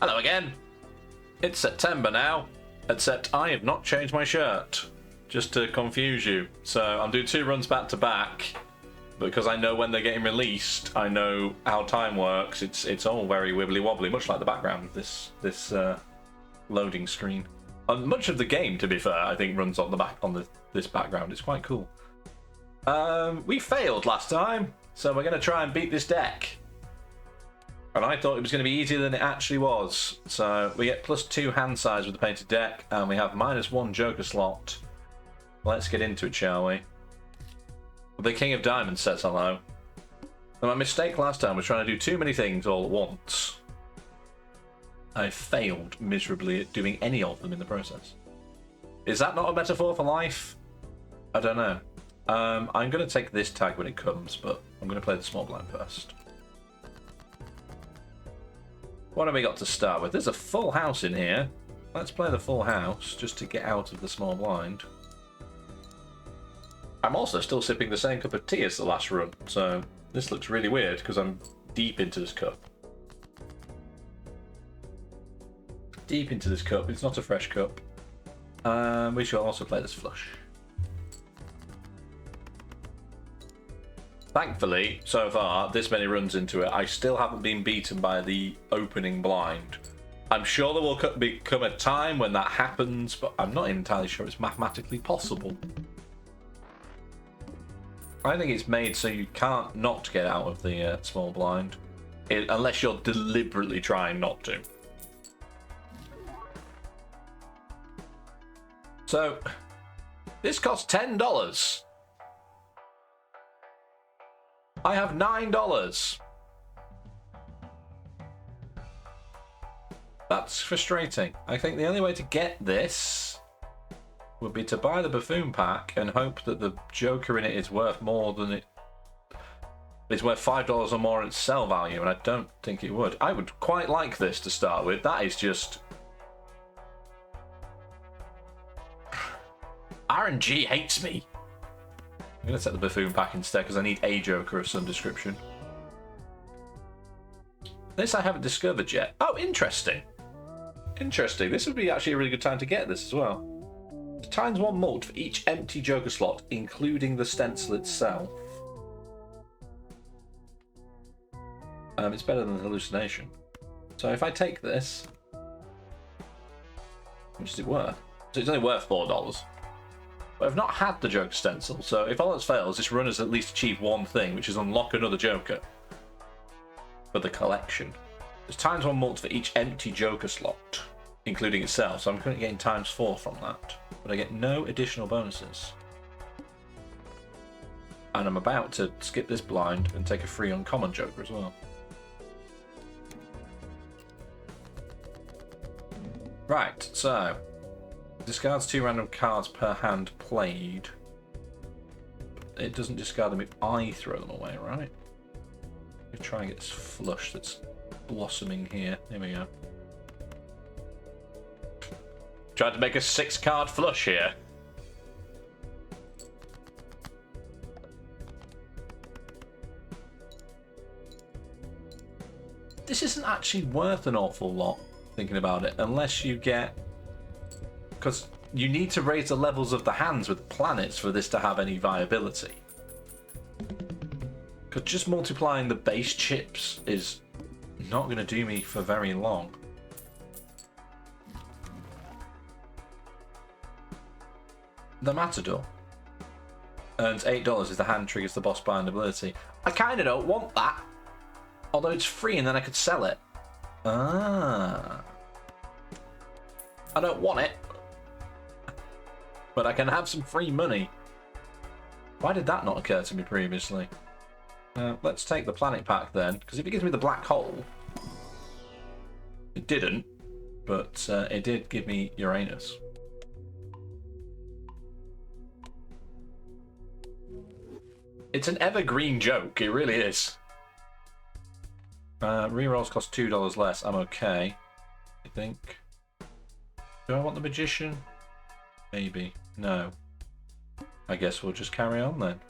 Hello again. It's September now, except I have not changed my shirt, just to confuse you. So I'm doing 2 runs back to back because I know when they're getting released. I know how time works. It's all very wibbly wobbly, much like the background of this loading screen. And much of the game, to be fair, I think runs on this background. It's quite cool. We failed last time, so we're going to try and beat this deck. And I thought it was going to be easier than it actually was. So we get +2 hand size with the painted deck, and we have -1 joker slot. Let's get into it, shall we? The King of Diamonds says hello. And my mistake last time was trying to do too many things all at once. I failed miserably at doing any of them in the process. Is that not a metaphor for life? I don't know. I'm going to take this tag when it comes, but I'm going to play the small blind first. What have we got to start with? There's a full house in here. Let's play the full house just to get out of the small blind. I'm also still sipping the same cup of tea as the last run, so this looks really weird because I'm deep into this cup. Deep into this cup. It's not a fresh cup. We shall also play this flush. Thankfully, so far, this many runs into it, I still haven't been beaten by the opening blind. I'm sure there will become a time when that happens, but I'm not entirely sure it's mathematically possible. I think it's made so you can't not get out of the small blind, unless you're deliberately trying not to. So, this costs $10. I have $9. That's frustrating. I think the only way to get this would be to buy the buffoon pack and hope that the joker in it is worth more than it. It's worth $5 or more in its sell value, and I don't think it would. I would quite like this to start with. That is just RNG hates me. I'm going to set the buffoon pack instead because I need a joker of some description. This I haven't discovered yet. Oh, interesting. Interesting. This would be actually a really good time to get this as well. ×1 mult for each empty joker slot, including the stencil itself. It's better than the hallucination. So if I take this, how much is it worth? So it's only worth $4. But I've not had the joker stencil, so if all else fails, this run has at least achieved one thing, which is unlock another joker for the collection. There's ×1 mult for each empty joker slot, including itself, so I'm currently getting ×4 from that, but I get no additional bonuses. And I'm about to skip this blind and take a free uncommon joker as well. Right, so discards 2 random cards per hand played. It doesn't discard them if I throw them away, right? Let me try and get this flush that's blossoming here. Here we go. Tried to make a 6-card flush here. This isn't actually worth an awful lot, thinking about it, unless you get... Because you need to raise the levels of the hands with planets for this to have any viability. Because just multiplying the base chips is not going to do me for very long. The Matador earns $8 if the hand triggers the boss bind ability. I kind of don't want that. Although it's free and then I could sell it. Ah. I don't want it. But I can have some free money. Why did that not occur to me previously? Let's take the planet pack then, because if it gives me the black hole... It didn't, but it did give me Uranus. It's an evergreen joke, it really is. Rerolls cost $2 less, I'm okay, I think. Do I want the Magician? Maybe. No. I guess we'll just carry on then.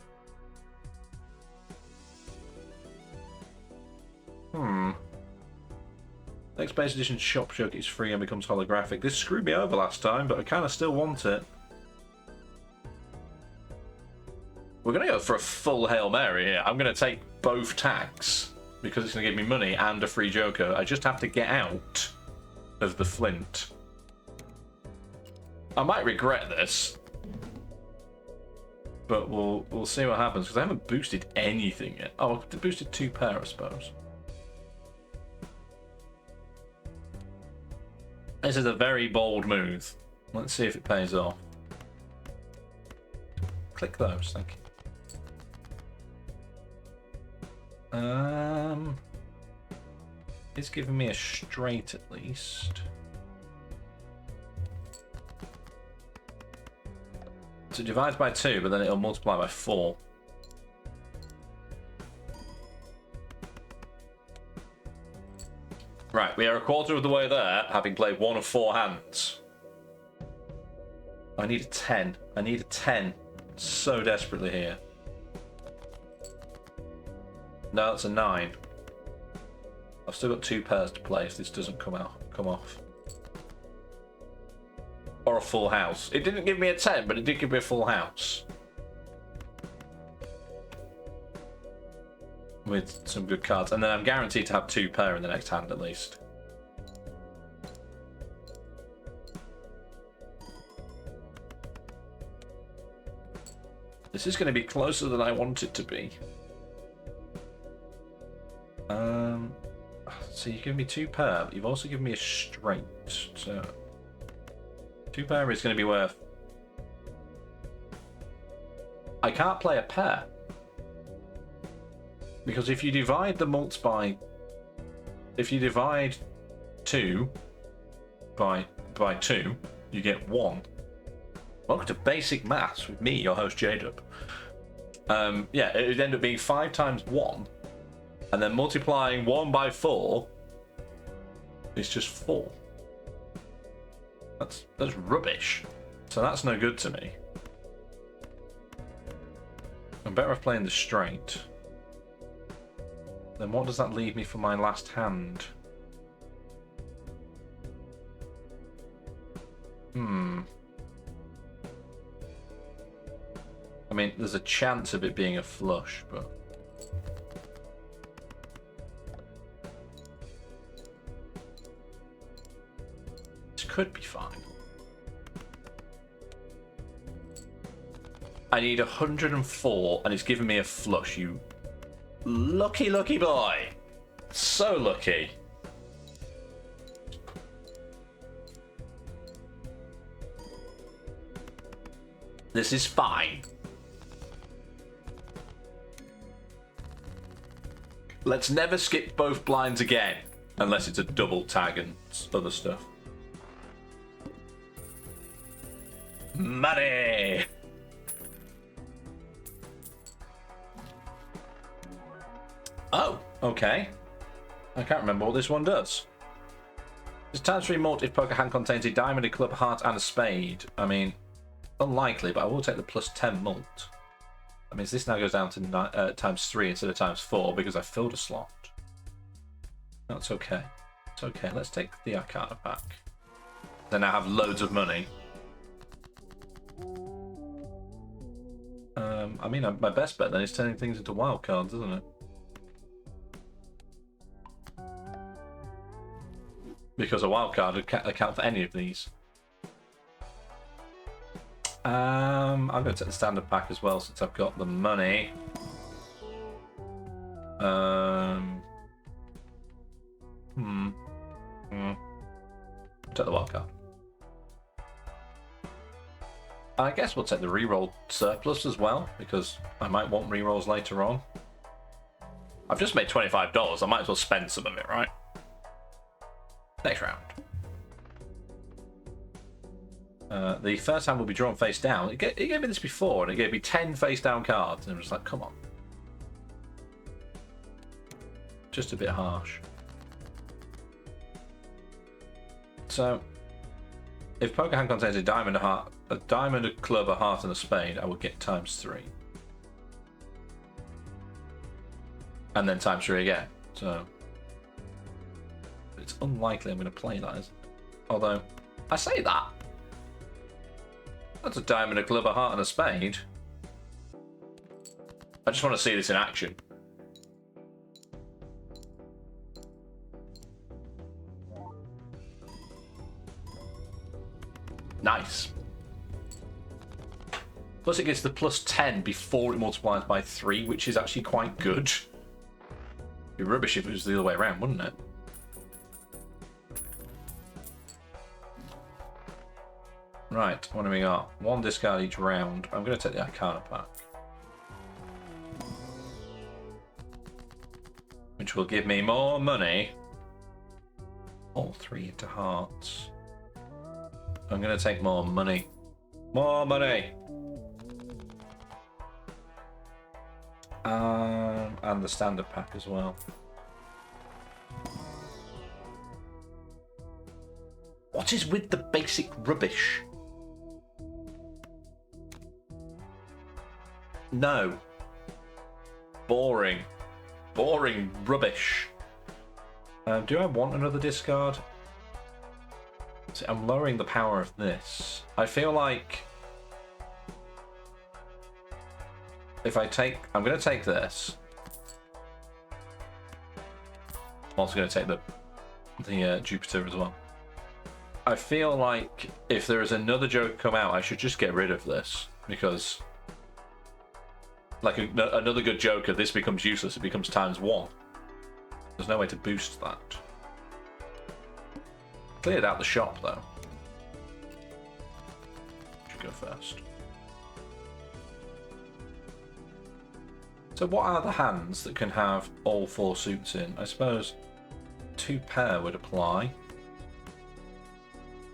Next base edition shop joke is free and becomes holographic. This screwed me over last time, but I kind of still want it. We're going to go for a full Hail Mary here. I'm going to take both tags because it's going to give me money and a free joker. I just have to get out of the flint. I might regret this, but we'll see what happens because I haven't boosted anything yet. Oh, I boosted 2 pair, I suppose. This is a very bold move. Let's see if it pays off. Click those, thank you. It's giving me a straight at least. So it divides by 2, but then it'll multiply by 4. Right, we are a quarter of the way there, having played 1 of 4 hands. I need a 10. I need a 10 so desperately here. No, that's a 9. I've still got 2 pairs to play if this doesn't come off. Or a full house. It didn't give me a 10, but it did give me a full house. With some good cards. And then I'm guaranteed to have 2 pair in the next hand at least. This is going to be closer than I want it to be. So you've given me 2 pair, but you've also given me a straight. So 2 pair is going to be worth... I can't play a pair. Because if you divide the mults by... If you divide 2 by 2, you get 1. Welcome to Basic Maths with me, your host JDub. Yeah, it would end up being 5 times 1. And then multiplying 1 by 4 is just 4. That's rubbish. So that's no good to me. I'm better off playing the straight. Then what does that leave me for my last hand? I mean, there's a chance of it being a flush, but... This could be fine. I need 104, and it's giving me a flush, you lucky, lucky boy. So lucky. This is fine. Let's never skip both blinds again, unless it's a double tag and other stuff. Money! Oh, okay. I can't remember what this one does. It's times 3 mult if poker hand contains a diamond, a club, a heart, and a spade. I mean, unlikely, but I will take the plus 10 mult. That means this now goes down to times 3 instead of times 4 because I filled a slot. That's okay. It's okay. Let's take the Arcana back. Then I have loads of money. I mean, my best bet then is turning things into wild cards, isn't it? Because a wild card would account for any of these. I'm going to take the standard pack as well since I've got the money. Take the wild card. I guess we'll take the reroll surplus as well because I might want rerolls later on. I've just made $25. I might as well spend some of it, right? Next round. The first hand will be drawn face down. It gave me this before, and it gave me 10 face down cards, and I'm just like, come on. Just a bit harsh. So, if poker hand contains a diamond, a diamond, a club, a heart, and a spade, I would get times 3. And then times 3 again. So, it's unlikely I'm going to play that, isn't it? Although, I say that. That's a diamond, a club, a heart, and a spade. I just want to see this in action. Nice. Plus it gets the plus 10 before it multiplies by 3, which is actually quite good. It'd be rubbish if it was the other way around, wouldn't it? Right, what do we got? 1 discard each round. I'm going to take the Arcana pack. Which will give me more money. All 3 into hearts. I'm going to take more money. More money! And the standard pack as well. What is with the basic rubbish? No. Boring. Boring rubbish. Do I want another discard? See, I'm lowering the power of this. I feel like if I take, I'm going to take this. I'm also going to take the Jupiter as well. I feel like if there is another Joker come out, I should just get rid of this because, like another good Joker, this becomes useless. It becomes ×1. There's no way to boost that. Cleared out the shop though. Should go first. So what are the hands that can have all 4 suits in? I suppose 2 pair would apply.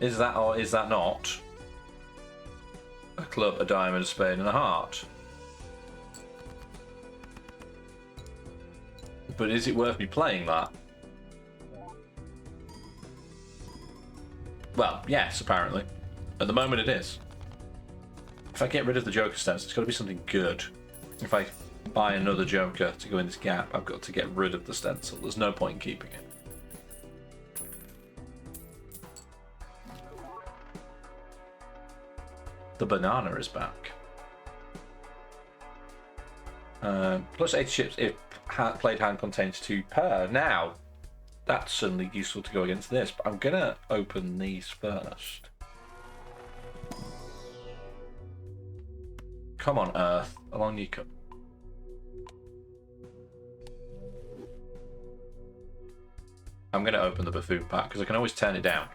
Is that or is that not? A club, a diamond, a spade, and a heart. But is it worth me playing that? Well, yes, apparently. At the moment it is. If I get rid of the Joker stance, it's got to be something good. If I buy another Joker to go in this gap, I've got to get rid of the stencil. There's no point in keeping it. The banana is back. Plus 80 chips if played hand contains 2 pair. Now, that's certainly useful to go against this, but I'm gonna open these first. Come on, Earth. Along you come. I'm gonna open the buffoon pack because I can always turn it down.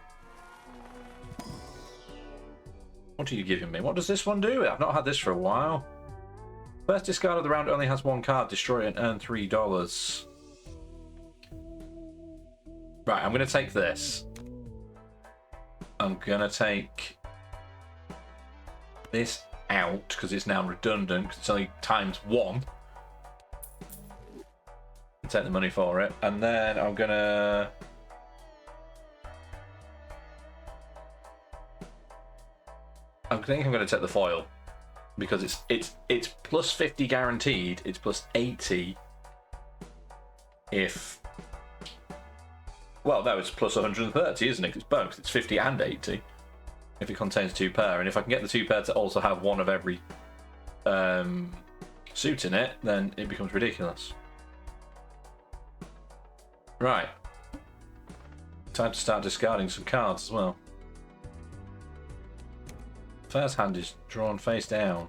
What are you giving me? What does this one do? I've not had this for a while. First discard of the round only has 1 card. Destroy it and earn $3. Right, I'm going to take this. I'm going to take this out because it's now redundant because it's only ×1. Take the money for it. And then I'm going to... I think I'm going to take the foil because it's plus 50 guaranteed. It's plus 80 if, well, no, it's plus 130, isn't it? It's both. It's 50 and 80 if it contains 2 pair. And if I can get the 2 pair to also have 1 of every suit in it, then it becomes ridiculous. Right. Time to start discarding some cards as well. First hand is drawn face down.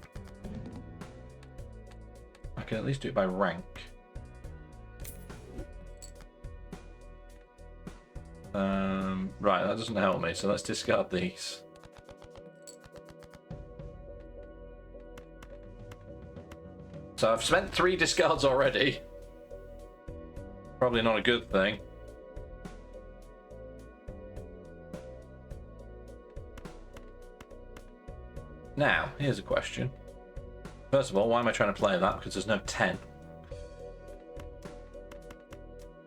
I can at least do it by rank. Right, that doesn't help me, so let's discard these. So I've spent 3 discards already. Probably not a good thing. Now, here's a question. First of all, why am I trying to play that? Because there's no 10.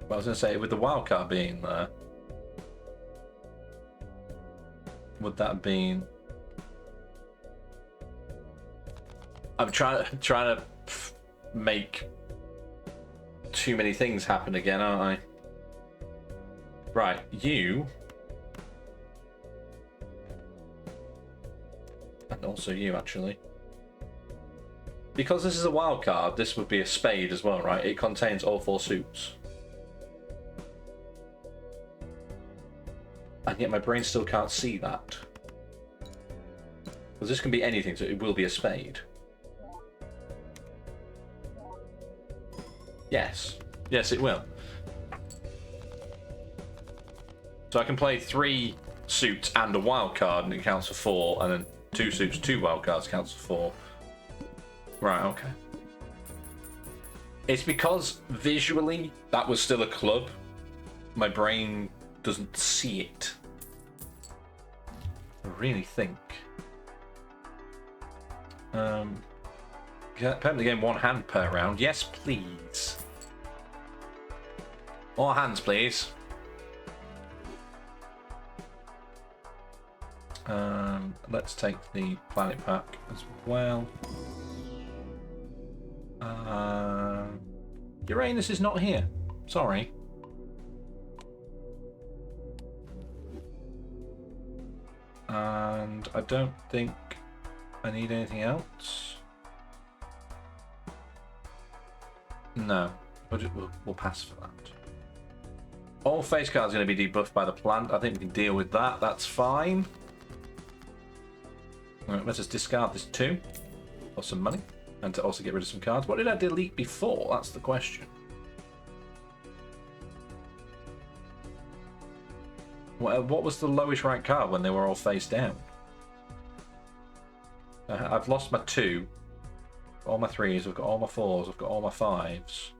But I was going to say, with the wildcard being there, would that have been... I'm trying to make too many things happen again, aren't I? Right, you. And also you, actually. Because this is a wild card, this would be a spade as well, right? It contains all 4 suits. And yet my brain still can't see that. Because this can be anything, so it will be a spade. Yes. Yes, it will. So I can play 3 suits and a wild card, and it counts for 4, and then 2 suits, 2 wild cards counts for 4. Right, okay. It's because visually that was still a club. My brain doesn't see it. I really think. Permanent game 1 hand per round. Yes, please. More hands, please. Let's take the planet pack as well. Uranus is not here. Sorry. And I don't think I need anything else. No, we'll pass for that. All face cards are going to be debuffed by the plant. I think we can deal with that. That's fine. Right, let's just discard this 2 for some money, and to also get rid of some cards. What did I delete before? That's the question. What was the lowest ranked card when they were all face down? I've lost my 2, all my 3s, I've got all my 4s, I've got all my 5s,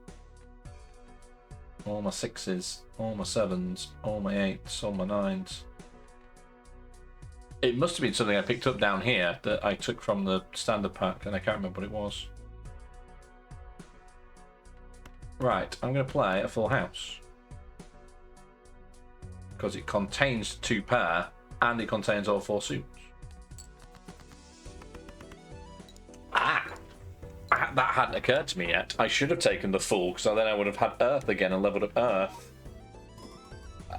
all my 6s, all my 7s, all my 8s, all my 9s. It must have been something I picked up down here that I took from the standard pack, and I can't remember what it was. Right, I'm going to play a full house. Because it contains 2 pair, and it contains all 4 suits. That hadn't occurred to me yet. I should have taken the full, because then I would have had Earth again and leveled up Earth.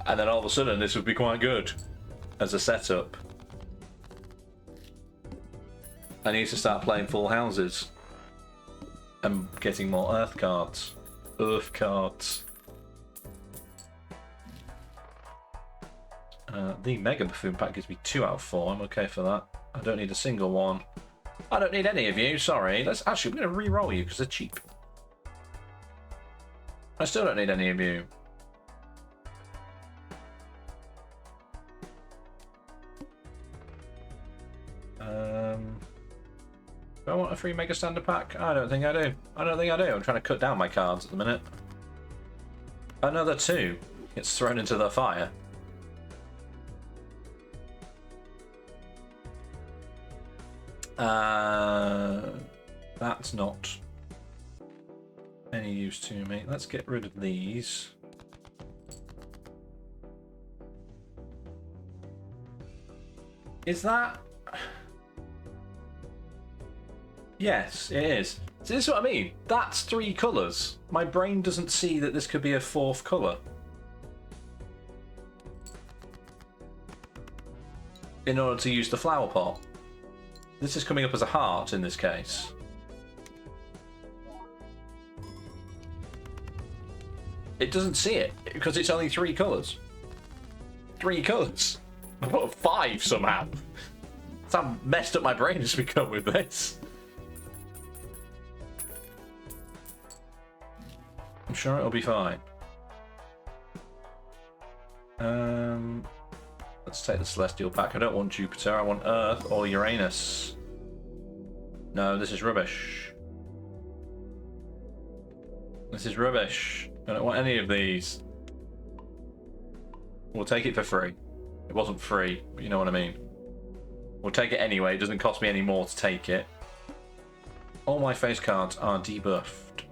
And then all of a sudden this would be quite good as a setup. I need to start playing full houses and getting more Earth cards. Earth cards. The Mega Buffoon pack gives me 2 out of 4. I'm okay for that. I don't need a single one. I don't need any of you, sorry. I'm going to re-roll you because they're cheap. I still don't need any of you. Do I want a free Mega Standard pack? I don't think I do. I don't think I do. I'm trying to cut down my cards at the minute. Another 2 gets thrown into the fire. That's not any use to me. Let's get rid of these. Is that... Yes, it is. So this is what I mean. That's 3 colours. My brain doesn't see that this could be a 4th colour. In order to use the flower pot. This is coming up as a heart in this case. It doesn't see it because it's only 3 colours. 3 colours. I've got 5 somehow. That's how messed up my brain has become with this. I'm sure it'll be fine. Let's take the Celestial pack. I don't want Jupiter, I want Earth or Uranus. No, this is rubbish. This is rubbish. I don't want any of these. We'll take it for free. It wasn't free, but you know what I mean. We'll take it anyway. It doesn't cost me any more to take it. All my face cards are debuffed.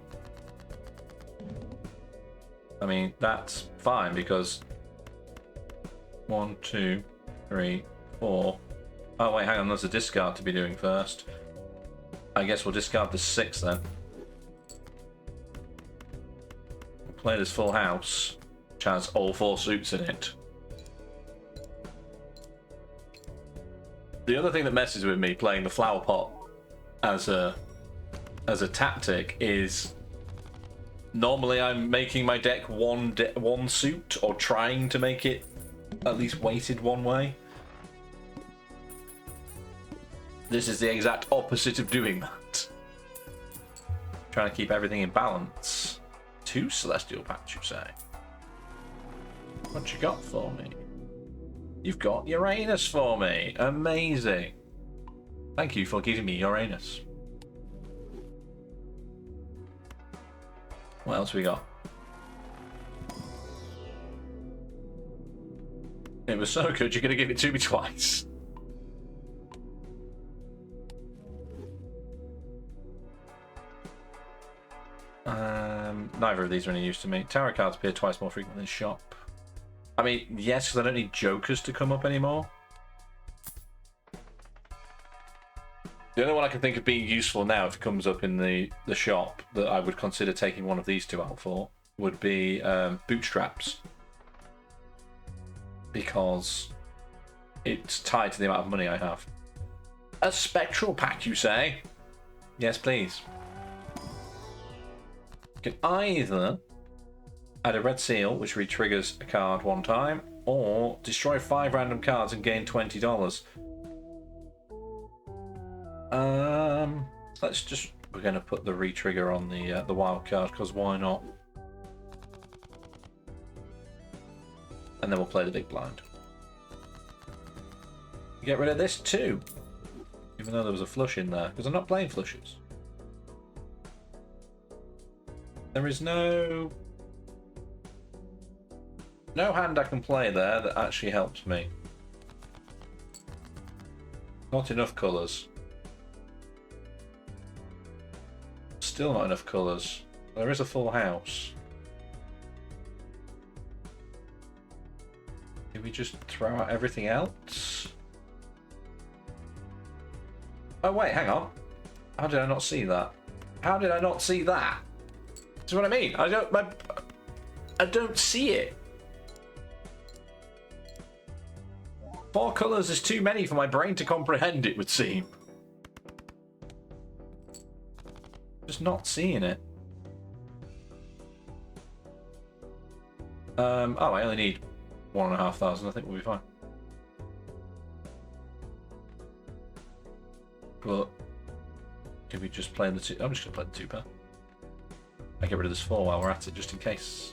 I mean, that's fine because 1, 2, 3, 4. Oh wait, hang on, there's a discard to be doing first. I guess we'll discard the 6 then. We'll play this full house. which has all 4 suits in it. The other thing that messes with me playing the flower pot as a tactic is normally I'm making my deck one suit, or trying to make it at least weighted one way. This is the exact opposite of doing that. Trying to keep everything in balance. 2 celestial packs, you say? What you got for me? You've got Uranus for me. Amazing. Thank you for giving me Uranus. What else we got? It was so good, you're going to give it to me twice. Neither of these are any use to me. Tarot cards appear twice more frequently in the shop. I mean, yes, because I don't need jokers to come up anymore. The only one I can think of being useful now, if it comes up in the shop, that I would consider taking one of these 2 out for, would be bootstraps. Because it's tied to the amount of money I have. A spectral pack, you say? Yes, please. You can either add a red seal, which re-triggers a card 1 time, or destroy 5 random cards and gain $20. Let's just... We're going to put the re-trigger on the wild card, because why not? And then we'll play the big blind. Get rid of this too, even though there was a flush in there, because I'm not playing flushes. There is no hand I can play there that actually helps me. Not enough colours. Still not enough colours. There is a full house. Did we just throw out everything else? Oh wait, hang on. How did I not see that? How did I not see that? That's what I mean. I don't see it. 4 colours is too many for my brain to comprehend, it would seem. Just not seeing it. Oh, I only need 1,500. I think we'll be fine. But can we just play the 2? I'm just gonna play the 2 pair. I get rid of this 4 while we're at it, just in case.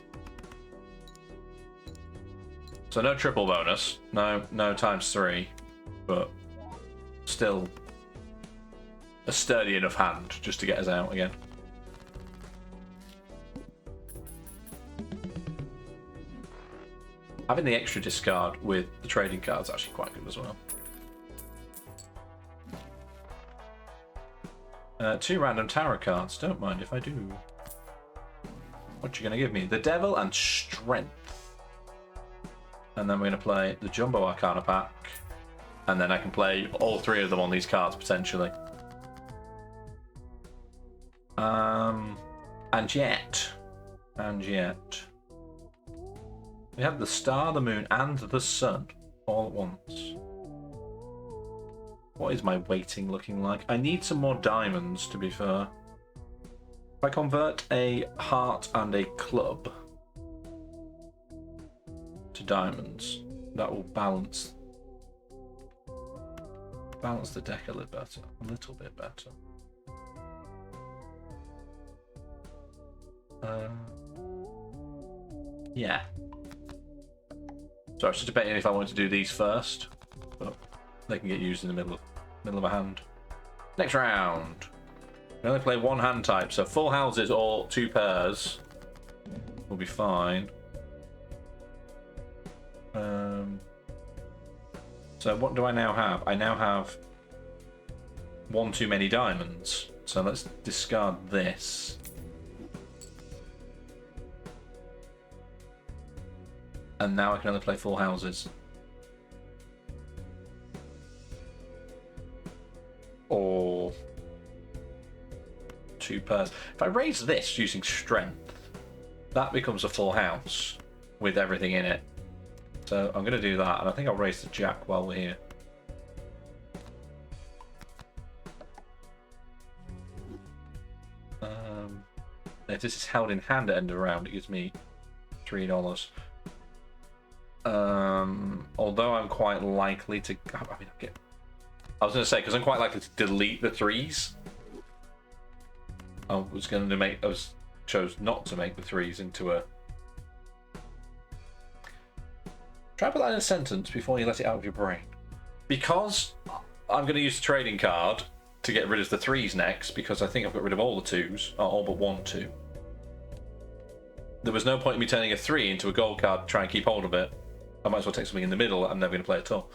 So no triple bonus, no ×3, but still a sturdy enough hand just to get us out again. Having the extra discard with the trading cards is actually quite good as well. 2 random tarot cards, don't mind if I do. What you gonna give me? The Devil and Strength. And then we're gonna play the Jumbo Arcana pack. And then I can play all 3 of them on these cards potentially. And yet. We have the Star, the Moon, and the Sun all at once. What is my weighting looking like? I need some more diamonds, to be fair. If I convert a heart and a club to diamonds, that will balance the deck a little bit better. Yeah. So I was just debating if I wanted to do these first, but they can get used in the middle of a hand. Next round. We only play 1 hand type, so full houses or 2 pairs will be fine. So what do I now have? I now have 1 too many diamonds. So let's discard this. And now I can only play full houses. Or 2 pairs. If I raise this using strength, that becomes a full house. with everything in it. So I'm going to do that, and I think I'll raise the jack while we're here. If this is held in hand at end of round, it gives me $3. Although I'm quite likely to, I was going to say, because I'm quite likely to delete the 3s. I chose not to make the 3s into a. Try to put that in a sentence before you let it out of your brain. Because I'm going to use the trading card to get rid of the 3s next, because I think I've got rid of all the 2s, all but 1 2. There was no point in me turning a 3 into a gold card to try and keep hold of it. I might as well take something in the middle that I'm never going to play at all.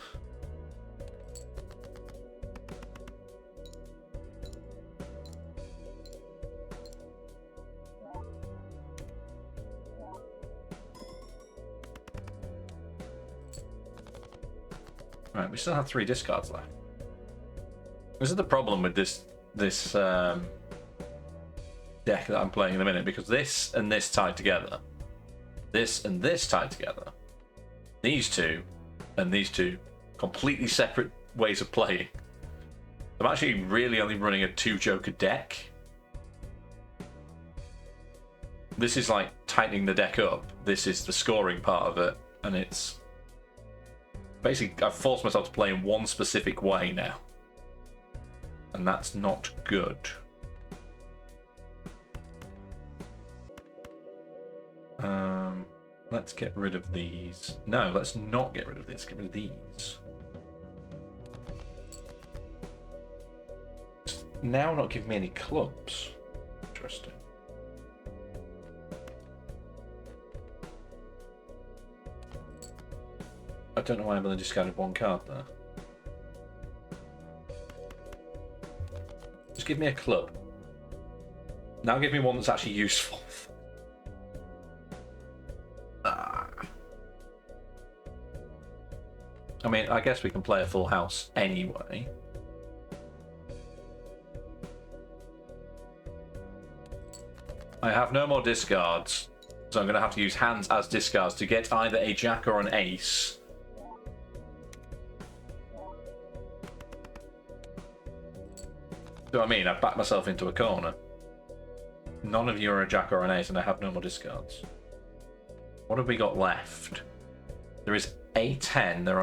Right, we still have 3 discards left. This is the problem with this deck that I'm playing in a minute, because this and this tied together, this and this tied together, these two and these two, completely separate ways of playing. I'm actually really only running a 2-joker deck. This is like tightening the deck up. This is the scoring part of it, and it's basically I've forced myself to play in one specific way now, and that's not good. Let's get rid of these. No, let's not get rid of this. Get rid of these. It's now not giving me any clubs. Interesting. I don't know why I've only discarded 1 card there. Just give me a club. Now give me one that's actually useful. I mean, I guess we can play a full house anyway. I have no more discards, so I'm going to have to use hands as discards to get either a jack or an ace. Do I mean? I've backed myself into a corner. None of you are a jack or an ace, and I have no more discards. What have we got left? There is a 10. There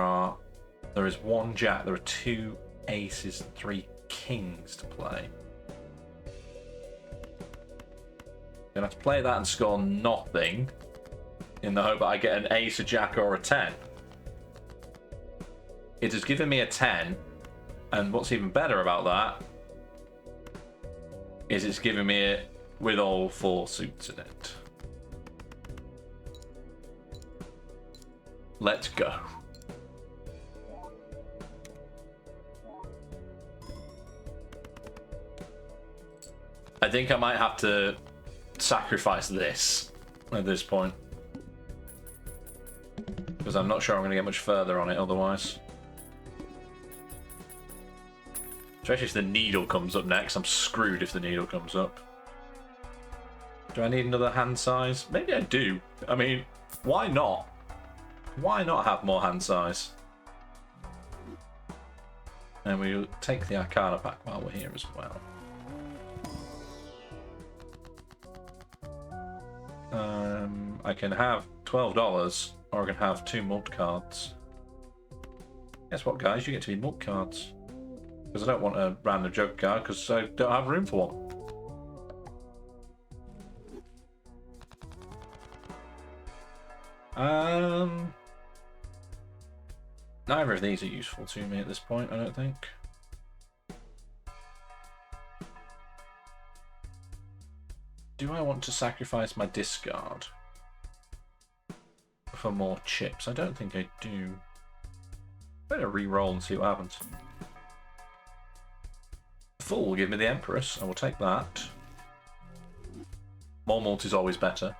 is 1 jack. There are 2 aces and 3 kings to play. Gonna have to play that and score nothing, in the hope that I get an ace, a jack, or a 10. It has given me a 10, and what's even better about that is it's giving me it with all 4 suits in it. Let's go. I think I might have to sacrifice this at this point, because I'm not sure I'm going to get much further on it otherwise. Especially if the needle comes up next. I'm screwed if the needle comes up. Do I need another hand size? Maybe I do. I mean, why not? Why not have more hand size? And we'll take the Arcana pack while we're here as well. I can have $12, or I can have 2 mult cards. Guess what, guys? You get to be mult cards. Because I don't want a random joke card, because I don't have room for one. Neither of these are useful to me at this point, I don't think. Do I want to sacrifice my discard for more chips? I don't think I do. Better re-roll and see what happens. Fool will give me the Empress. I will take that. More mult is always better.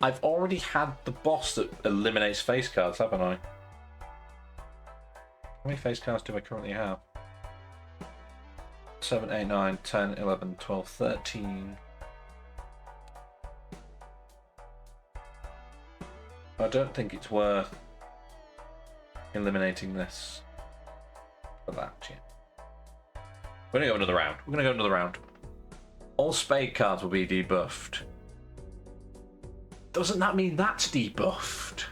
I've already had the boss that eliminates face cards, haven't I? How many face cards do I currently have? 7, 8, 9, 10, 11, 12, 13. I don't think it's worth eliminating this for that yet. We're gonna go another round. We're gonna go another round. All spade cards will be debuffed. Doesn't that mean that's debuffed?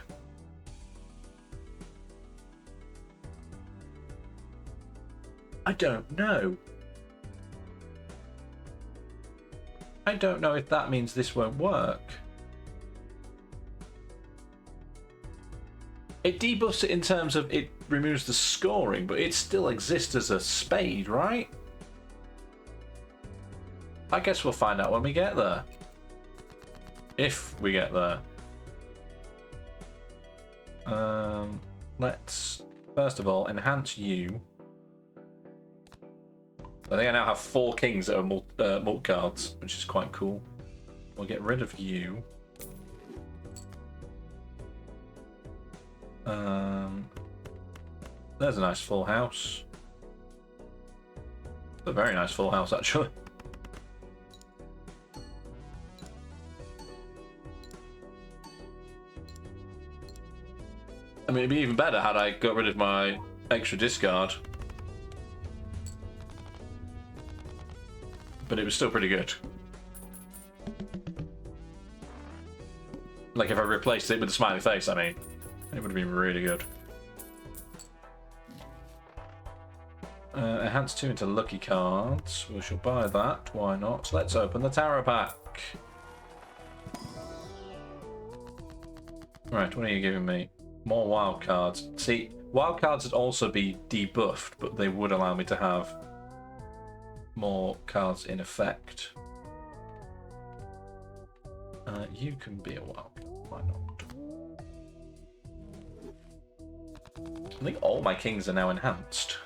I don't know. I don't know if that means this won't work. It debuffs it in terms of it removes the scoring, but it still exists as a spade, right? I guess we'll find out when we get there. If we get there. Let's, first of all, enhance you. I think I now have 4 kings that are mult cards, which is quite cool. We'll get rid of you. There's a nice full house. A very nice full house, actually. I mean, it'd be even better had I got rid of my extra discard. But it was still pretty good. Like, if I replaced it with a smiley face, I mean, it would have been really good. Enhance 2 into lucky cards. We shall buy that. Why not? Let's open the tarot pack. Right, what are you giving me? More wild cards. See, wild cards would also be debuffed, but they would allow me to have more cards in effect. You can be a wild card. Why not? I think all my kings are now enhanced.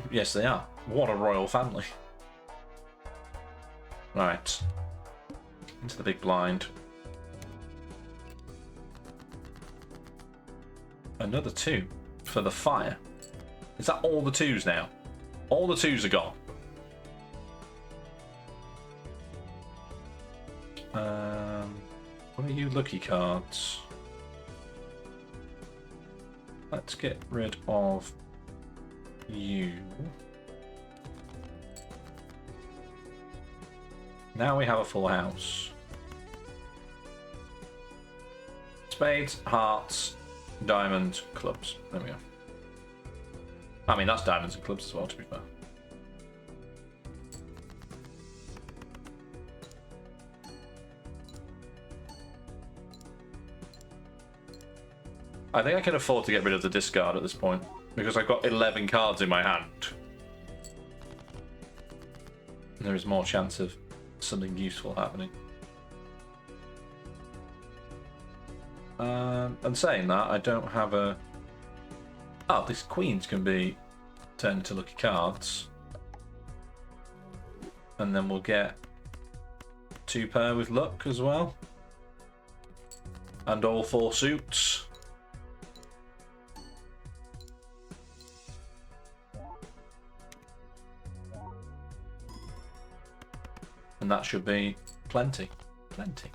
Yes, they are. What a royal family. Right. Into the big blind. Another 2 for the fire. Is that all the 2s now? All the 2s are gone. What are you lucky cards? Let's get rid of you. Now we have a full house. Spades, hearts, diamonds, clubs. There we go. I mean, that's diamonds and clubs as well, to be fair. I think I can afford to get rid of the discard at this point, because I've got 11 cards in my hand. There is more chance of something useful happening. And saying that, I don't have a... Oh, these queens can be turned into lucky cards. And then we'll get 2 pair with luck as well. And all 4 suits. And that should be plenty. Plenty.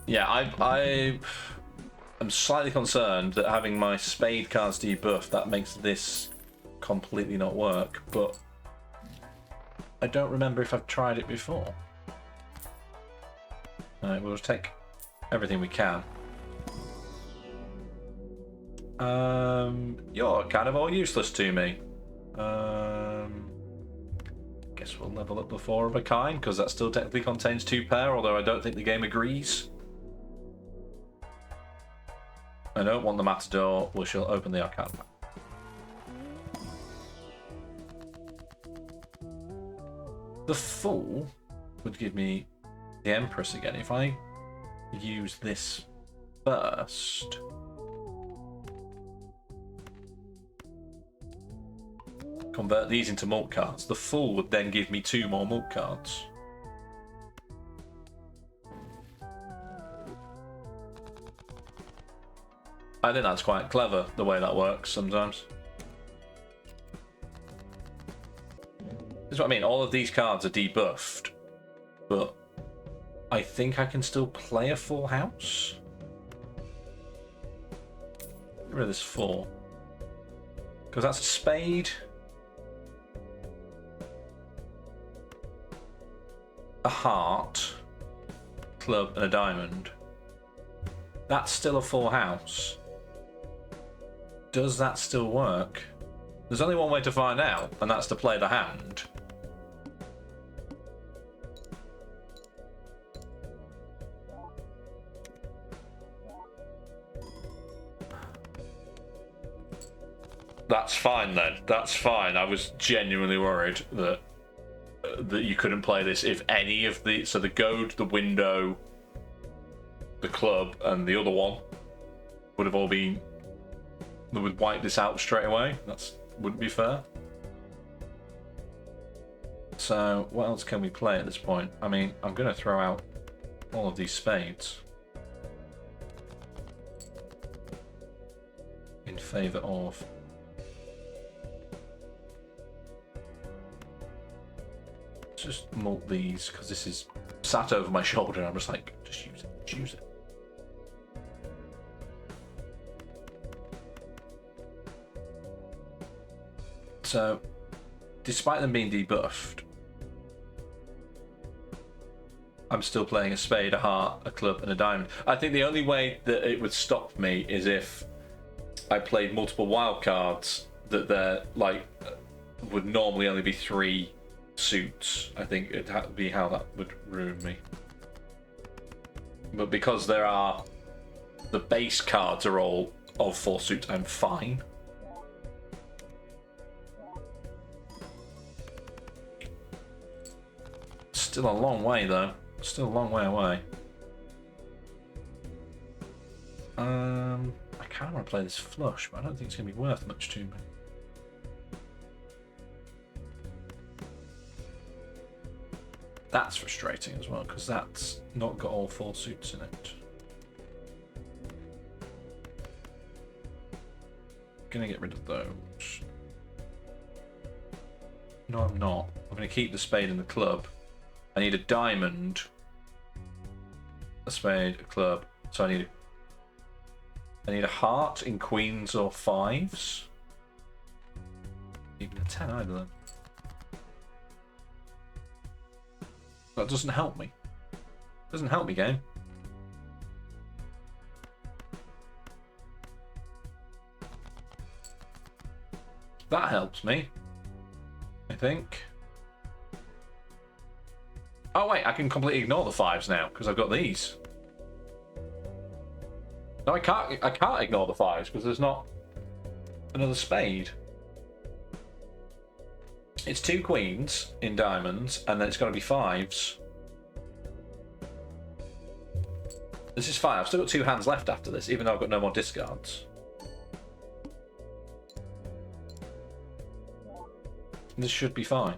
Yeah, I'm slightly concerned that having my spade cards debuffed, that makes this completely not work, but I don't remember if I've tried it before. Alright, we'll just take everything we can. You're kind of all useless to me. Guess we'll level up the 4 of a kind, because that still technically contains 2 pair, although I don't think the game agrees. I don't want the Matador. We shall open the Arcana pack. The Fool would give me the Empress again. If I use this first... Convert these into mult cards. The Fool would then give me 2 more mult cards. I think that's quite clever, the way that works sometimes. This is what I mean, all of these cards are debuffed, but I think I can still play a full house. Get rid of this 4. Because that's a spade. A heart. Club and a diamond. That's still a full house. Does that still work? There's only one way to find out, and that's to play the hand. That's fine then. That's fine. I was genuinely worried that you couldn't play this if any of the the goad, the window, the club, and the other one would have all been. They would wipe this out straight away. That's wouldn't be fair. So what else can we play at this point? I mean, I'm going to throw out all of these spades in favour of. Just mult these because this is sat over my shoulder and I'm just like, just use it, just use it. So, despite them being debuffed, I'm still playing a spade, a heart, a club, and a diamond. I think the only way that it would stop me is if I played multiple wildcards that they're like would normally only be 3 suits. I think it'd be how that would ruin me. But because there are the base cards are all of 4 suits, I'm fine. Still a long way though. Still a long way away. I kind of want to play this flush, but I don't think it's going to be worth much to me. That's frustrating as well, because that's not got all 4 suits in it. Gonna get rid of those. No, I'm not. I'm gonna keep the spade and the club. I need a diamond, a spade, a club. So I need a heart in queens or 5s. Even a 10 either then. That doesn't help me. Doesn't help me, game. That helps me, I think. Oh wait, I can completely ignore the 5s now because I've got these. No, I can't ignore the 5s because there's not another spade. It's 2 queens in diamonds, and then it's got to be 5s. This is fine. I've still got 2 hands left after this, even though I've got no more discards. This should be fine.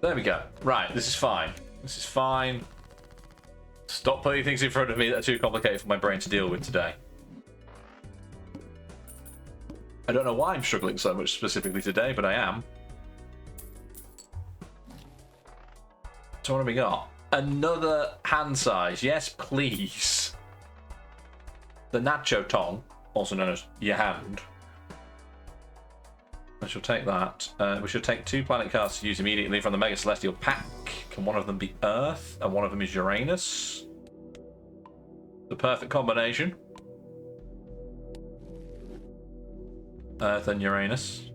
There we go. Right, this is fine. This is fine. Stop putting things in front of me that are too complicated for my brain to deal with today. I don't know why I'm struggling so much specifically today, but I am. So what have we got? Another hand size. Yes, please. The Nacho Tong, also known as your hand. I shall take that. We should take 2 planet cards to use immediately from the Mega Celestial pack. Can one of them be Earth and one of them is Uranus? The perfect combination. Earth and Uranus.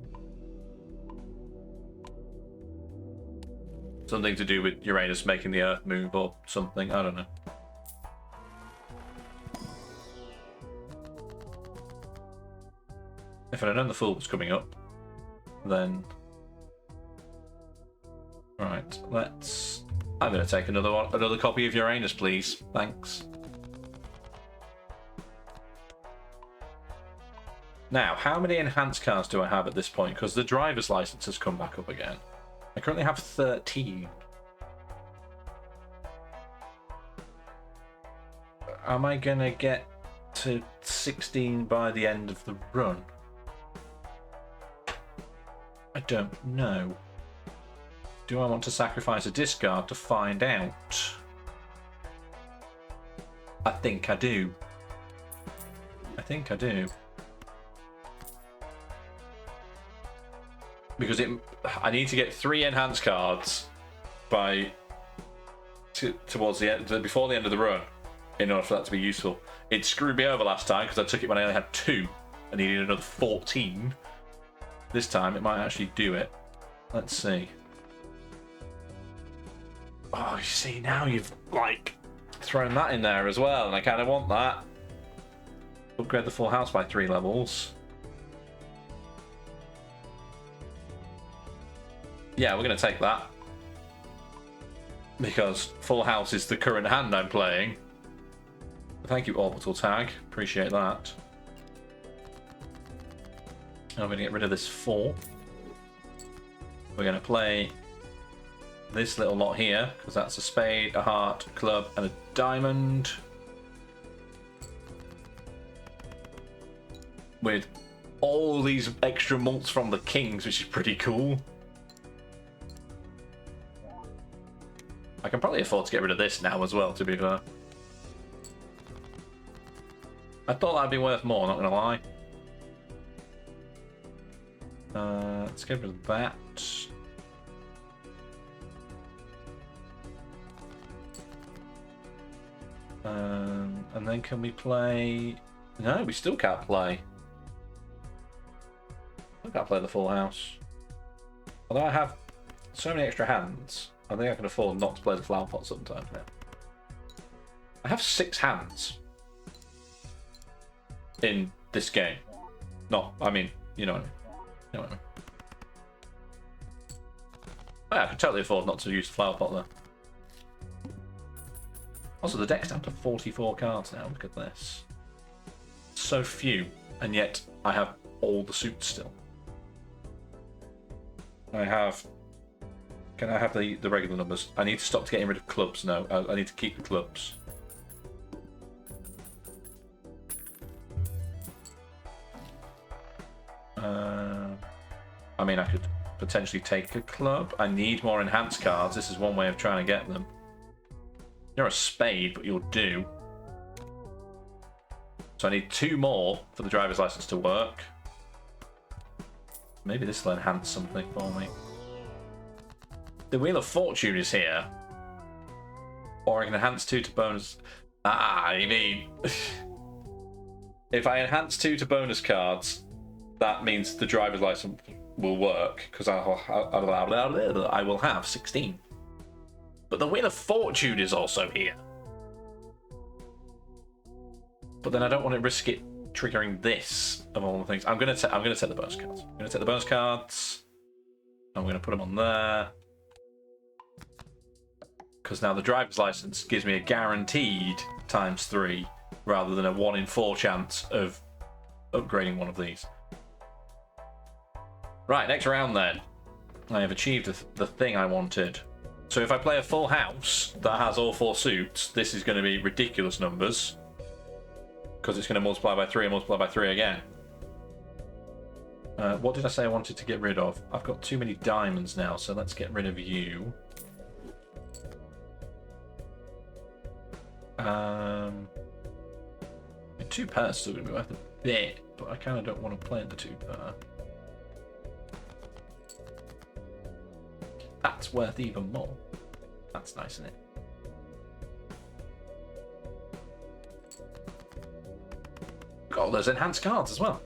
Something to do with Uranus making the Earth move or something, I don't know. If I'd known the Fool was coming up, then... Right, let's... I'm going to take another copy of Uranus, please. Thanks. Now, how many enhanced cards do I have at this point? Because the driver's license has come back up again. I currently have 13. Am I going to get to 16 by the end of the run? I don't know. Do I want to sacrifice a discard to find out? I think I do. I think I do. Because I need to get 3 enhanced cards by towards the end, before the end of the run, in order for that to be useful. It screwed me over last time because I took it when I only had 2. I needed another 14. This time it might actually do it. Let's see. Oh, you see, now you've like thrown that in there as well, and I kind of want that. Upgrade the full house by 3 levels. Yeah, we're going to take that. Because full house is the current hand I'm playing. Thank you, Orbital Tag. Appreciate that. And I'm going to get rid of this 4. We're going to play this little lot here, because that's a spade, a heart, a club, and a diamond. With all these extra mults from the kings, which is pretty cool. I can probably afford to get rid of this now as well, to be fair. I thought that'd be worth more, not gonna lie. Let's get rid of that. And then can we play... No, we still can't play. I can't play the full house. Although I have so many extra hands, I think I can afford not to play the flower pot sometimes now. I have 6 hands in this game. Not, I mean, you know what I mean. You know what I mean. Oh, yeah, I can totally afford not to use the flower pot there. Also, the deck's down to 44 cards now. Look at this. So few, and yet I have all the suits still. I have... Can I have the regular numbers? I need to stop getting rid of clubs. No, I need to keep the clubs. I mean, I could potentially take a club. I need more enhanced cards. This is one way of trying to get them. You're a spade, but you'll do. So I need 2 more for the driver's license to work. Maybe this will enhance something for me. The Wheel of Fortune is here. Or I can enhance 2 to bonus. I mean... if I enhance 2 to bonus cards, that means the driver's license will work, because I will have 16. But the Wheel of Fortune is also here. But then I don't want to risk it triggering this of all the things. I'm gonna take the bonus cards. I'm gonna take the bonus cards. I'm gonna put them on there. Because now the driver's license gives me a guaranteed ×3 rather than a 1 in 4 chance of upgrading one of these. Right, next round then. I have achieved the thing I wanted. So if I play a full house that has all 4 suits, this is going to be ridiculous numbers. Because it's going to multiply by 3 and multiply by 3 again. What did I say I wanted to get rid of? I've got too many diamonds now, so let's get rid of you. 2 pairs still going to be worth a bit, but I kind of don't want to play the 2 pair. That's worth even more. That's nice, isn't it? Got all those enhanced cards as well.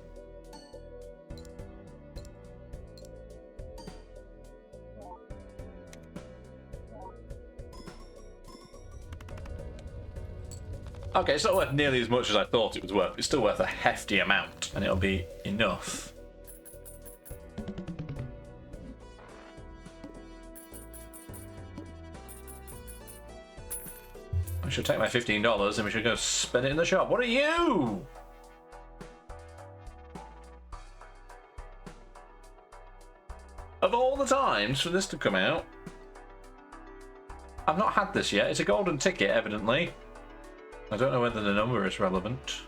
Okay, it's not worth nearly as much as I thought it was worth. It's still worth a hefty amount, and it'll be enough. I should take my $15 and we should go spend it in the shop. What are you? Of all the times for this to come out, I've not had this yet. It's a golden ticket, evidently. I don't know whether the number is relevant.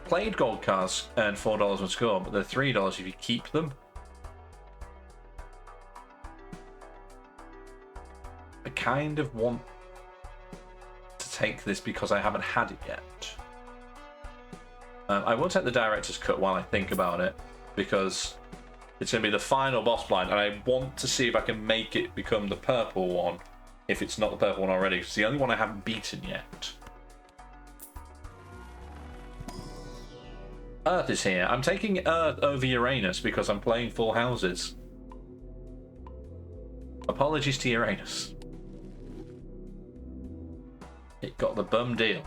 Played gold cards earn $4 on score, but they're $3 if you keep them. I kind of want to take this because I haven't had it yet. I will take the director's cut while I think about it, because it's going to be the final boss blind, and I want to see if I can make it become the purple one, if it's not the purple one already. It's the only one I haven't beaten yet. Earth is here. I'm taking Earth over Uranus because I'm playing full houses. Apologies to Uranus. It got the bum deal.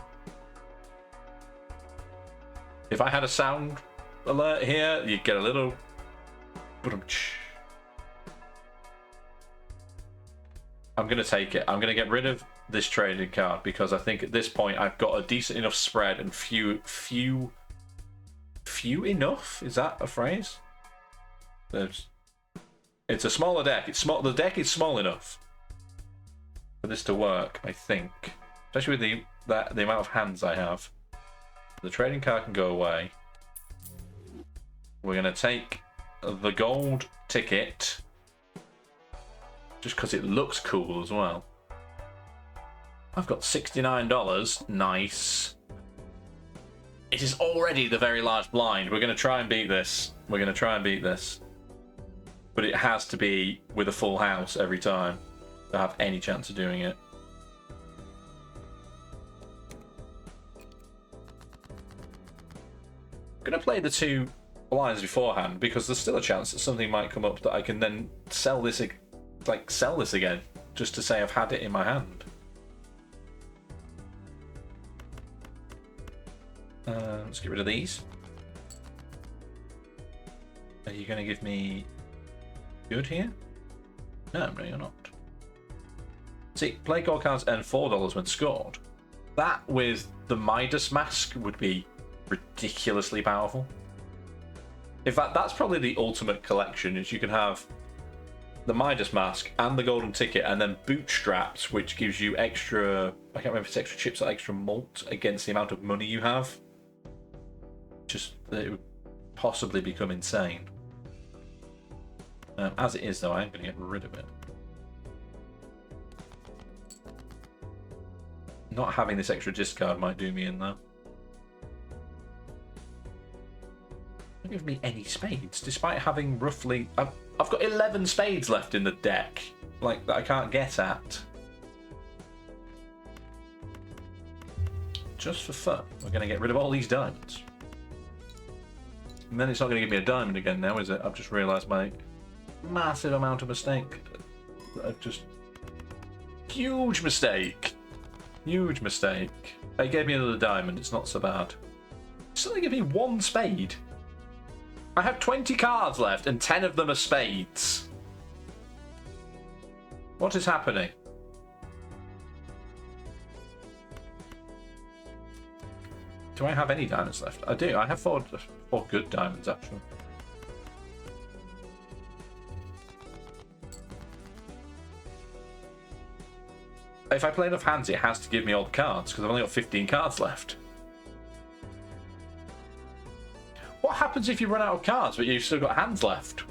If I had a sound alert here, you'd get a little... I'm going to take it. I'm going to get rid of this trading card because I think at this point I've got a decent enough spread and few enough? Is that a phrase? It's a smaller deck. It's small. The deck is small enough for this to work, I think. Especially with the amount of hands I have. The trading card can go away. We're going to take the gold ticket just because it looks cool as well. I've got $69. Nice. It is already the very large blind. We're going to try and beat this. We're going to try and beat this. But it has to be with a full house every time to have any chance of doing it. I'm going to play the two blinds beforehand because there's still a chance that something might come up that I can then sell this, sell this again, just to say I've had it in my hand. Let's get rid of these. Are you going to give me good here? No, you're not. See, play gold cards earn $4 when scored. That with the Midas mask would be ridiculously powerful. In fact, that's probably the ultimate collection, is you can have the Midas mask and the golden ticket and then bootstraps, which gives you extra, I can't remember if it's extra chips or extra malt against the amount of money you have. Just, it would possibly become insane. As it is though, I am going to get rid of it. Not having this extra discard might do me in though. Don't give me any spades, despite having roughly... I've got 11 spades left in the deck, like, that I can't get at. Just for fun, we're going to get rid of all these diamonds. And then it's not going to give me a diamond again now, is it? I've just realised my massive amount of mistake. I've just... Huge mistake! Huge mistake. They gave me another diamond, it's not so bad. Still they give me one spade. I have 20 cards left and 10 of them are spades. What is happening? Do I have any diamonds left? I do. I have four good diamonds actually. If I play enough hands, it has to give me all the cards because I've only got 15 cards left. What happens if you run out of cards but you've still got hands left?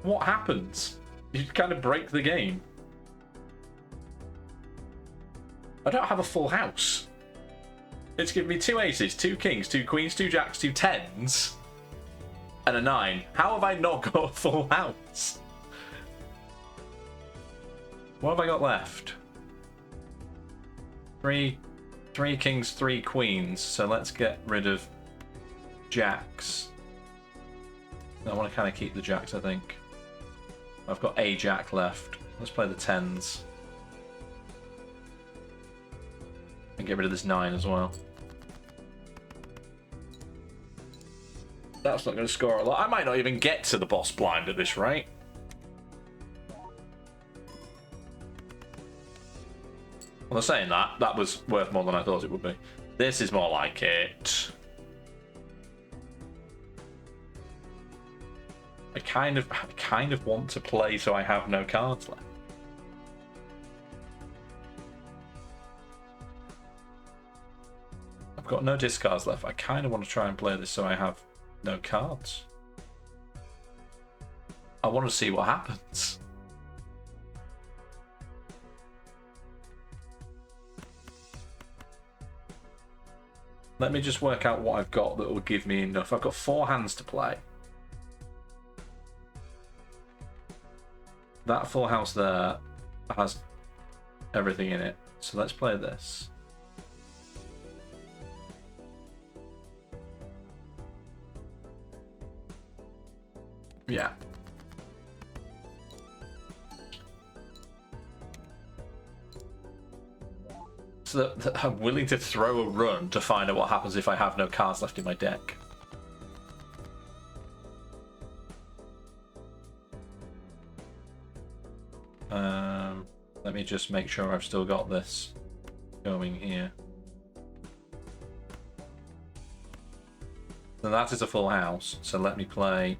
What happens? You kind of break the game. I don't have a full house. It's given me 2 aces, 2 kings, 2 queens, 2 jacks, 2 tens, and a 9. How have I not got a full house? What have I got left? 3 kings, 3 queens. So let's get rid of jacks. I want to kind of keep the jacks, I think. I've got a jack left. Let's play the tens. And get rid of this 9 as well. That's not going to score a lot. I might not even get to the boss blind at this rate. Well, I'm saying that was worth more than I thought it would be. This is more like it. I kind of want to play so I have no cards left. I've got no discards left. I kind of want to try and play this so I have no cards. I want to see what happens. Let me just work out what I've got that will give me enough. I've got 4 hands to play. That full house there has everything in it. So let's play this. Yeah. So that I'm willing to throw a run to find out what happens if I have no cards left in my deck. Let me just make sure I've still got this going here. So that is a full house. So let me play.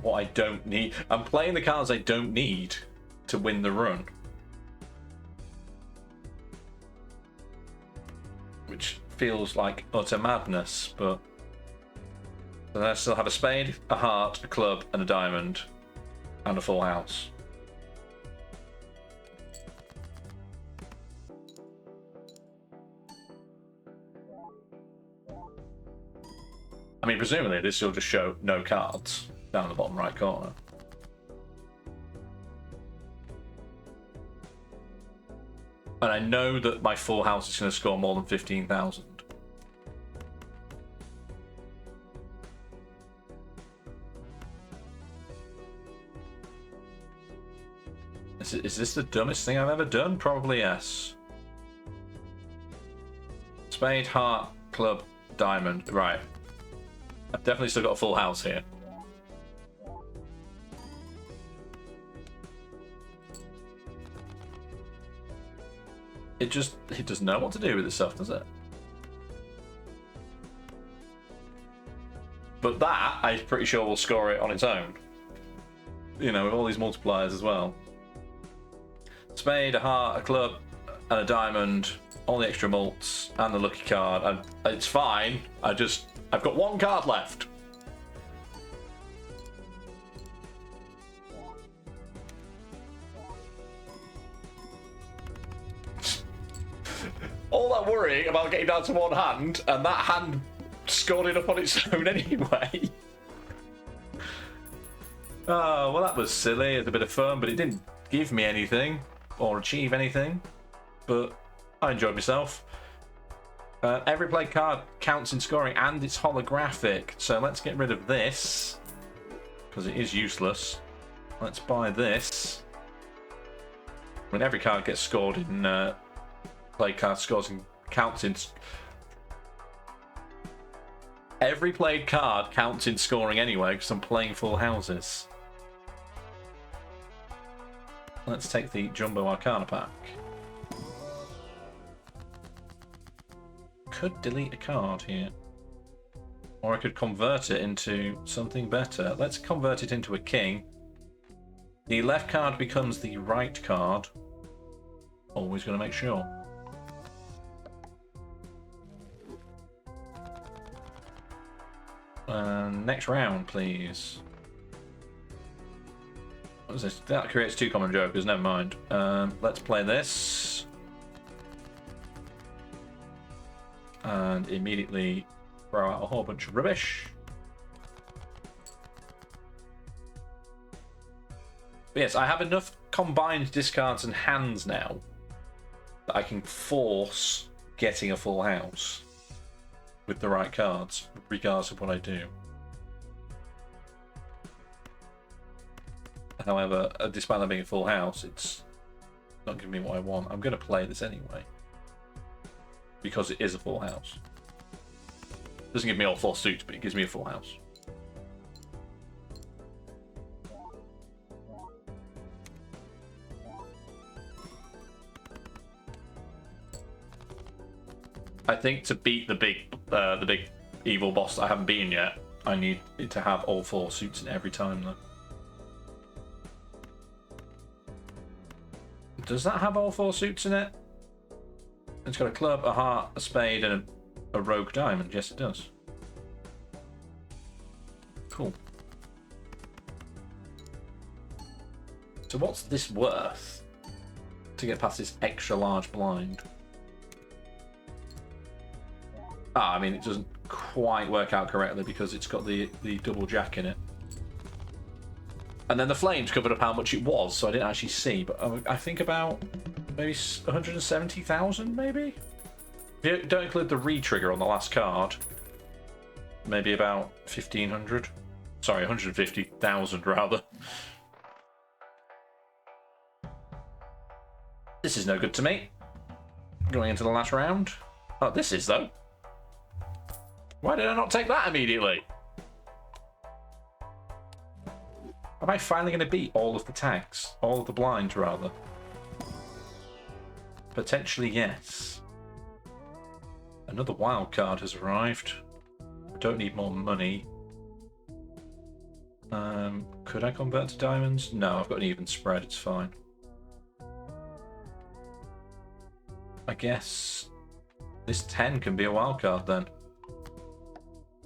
What I don't need. I'm playing the cards I don't need to win the run. Which feels like utter madness, but then I still have a spade, a heart, a club, and a diamond, and a full house. I mean, presumably this will just show no cards down the bottom right corner. And I know that my full house is going to score more than 15,000. Is this the dumbest thing I've ever done? Probably yes. Spade, heart, club, diamond. Right. I've definitely still got a full house here. It doesn't know what to do with this stuff, does it? But that, I'm pretty sure will score it on its own. You know, with all these multipliers as well. Spade, a heart, a club, and a diamond, all the extra mults, and the lucky card. And it's fine. I've got 1 card left. All that worrying about getting down to 1 hand, and that hand scored it up on its own anyway. Oh, well, that was silly. It's a bit of fun, but it didn't give me anything or achieve anything. But I enjoyed myself. Every played card counts in scoring, and it's holographic. So let's get rid of this, because it is useless. Let's buy this. I mean, every card gets scored in... play card scores and counts in... Every played card counts in scoring anyway, because I'm playing full houses. Let's take the Jumbo Arcana pack. Could delete a card here. Or I could convert it into something better. Let's convert it into a king. The left card becomes the right card. Always going to make sure. Next round, please. What is this? That creates 2 common jokers, never mind. Let's play this. And immediately throw out a whole bunch of rubbish. But yes, I have enough combined discards and hands now that I can force getting a full house with the right cards, regardless of what I do. However, despite that being a full house, it's not giving me what I want. I'm going to play this anyway, because it is a full house. It doesn't give me all 4 suits, but it gives me a full house. I think to beat the big evil boss that I haven't beaten yet, I need it to have all 4 suits in every time though. Does that have all 4 suits in it? It's got a club, a heart, a spade, and a rogue diamond. Yes, it does. Cool. So what's this worth? to get past this extra large blind. I mean, it doesn't quite work out correctly because it's got the double jack in it. And then the flames covered up how much it was, so I didn't actually see. But I think about maybe 170,000, maybe? If you don't include the re-trigger on the last card, maybe about 1,500. Sorry, 150,000 rather. This is no good to me. Going into the last round. Oh, this is, though. Why did I not take that immediately? Am I finally going to beat all of the tags? All of the blinds, rather? Potentially, yes. Another wild card has arrived. I don't need more money. Could I convert to diamonds? No, I've got an even spread, it's fine. I guess this 10 can be a wild card then.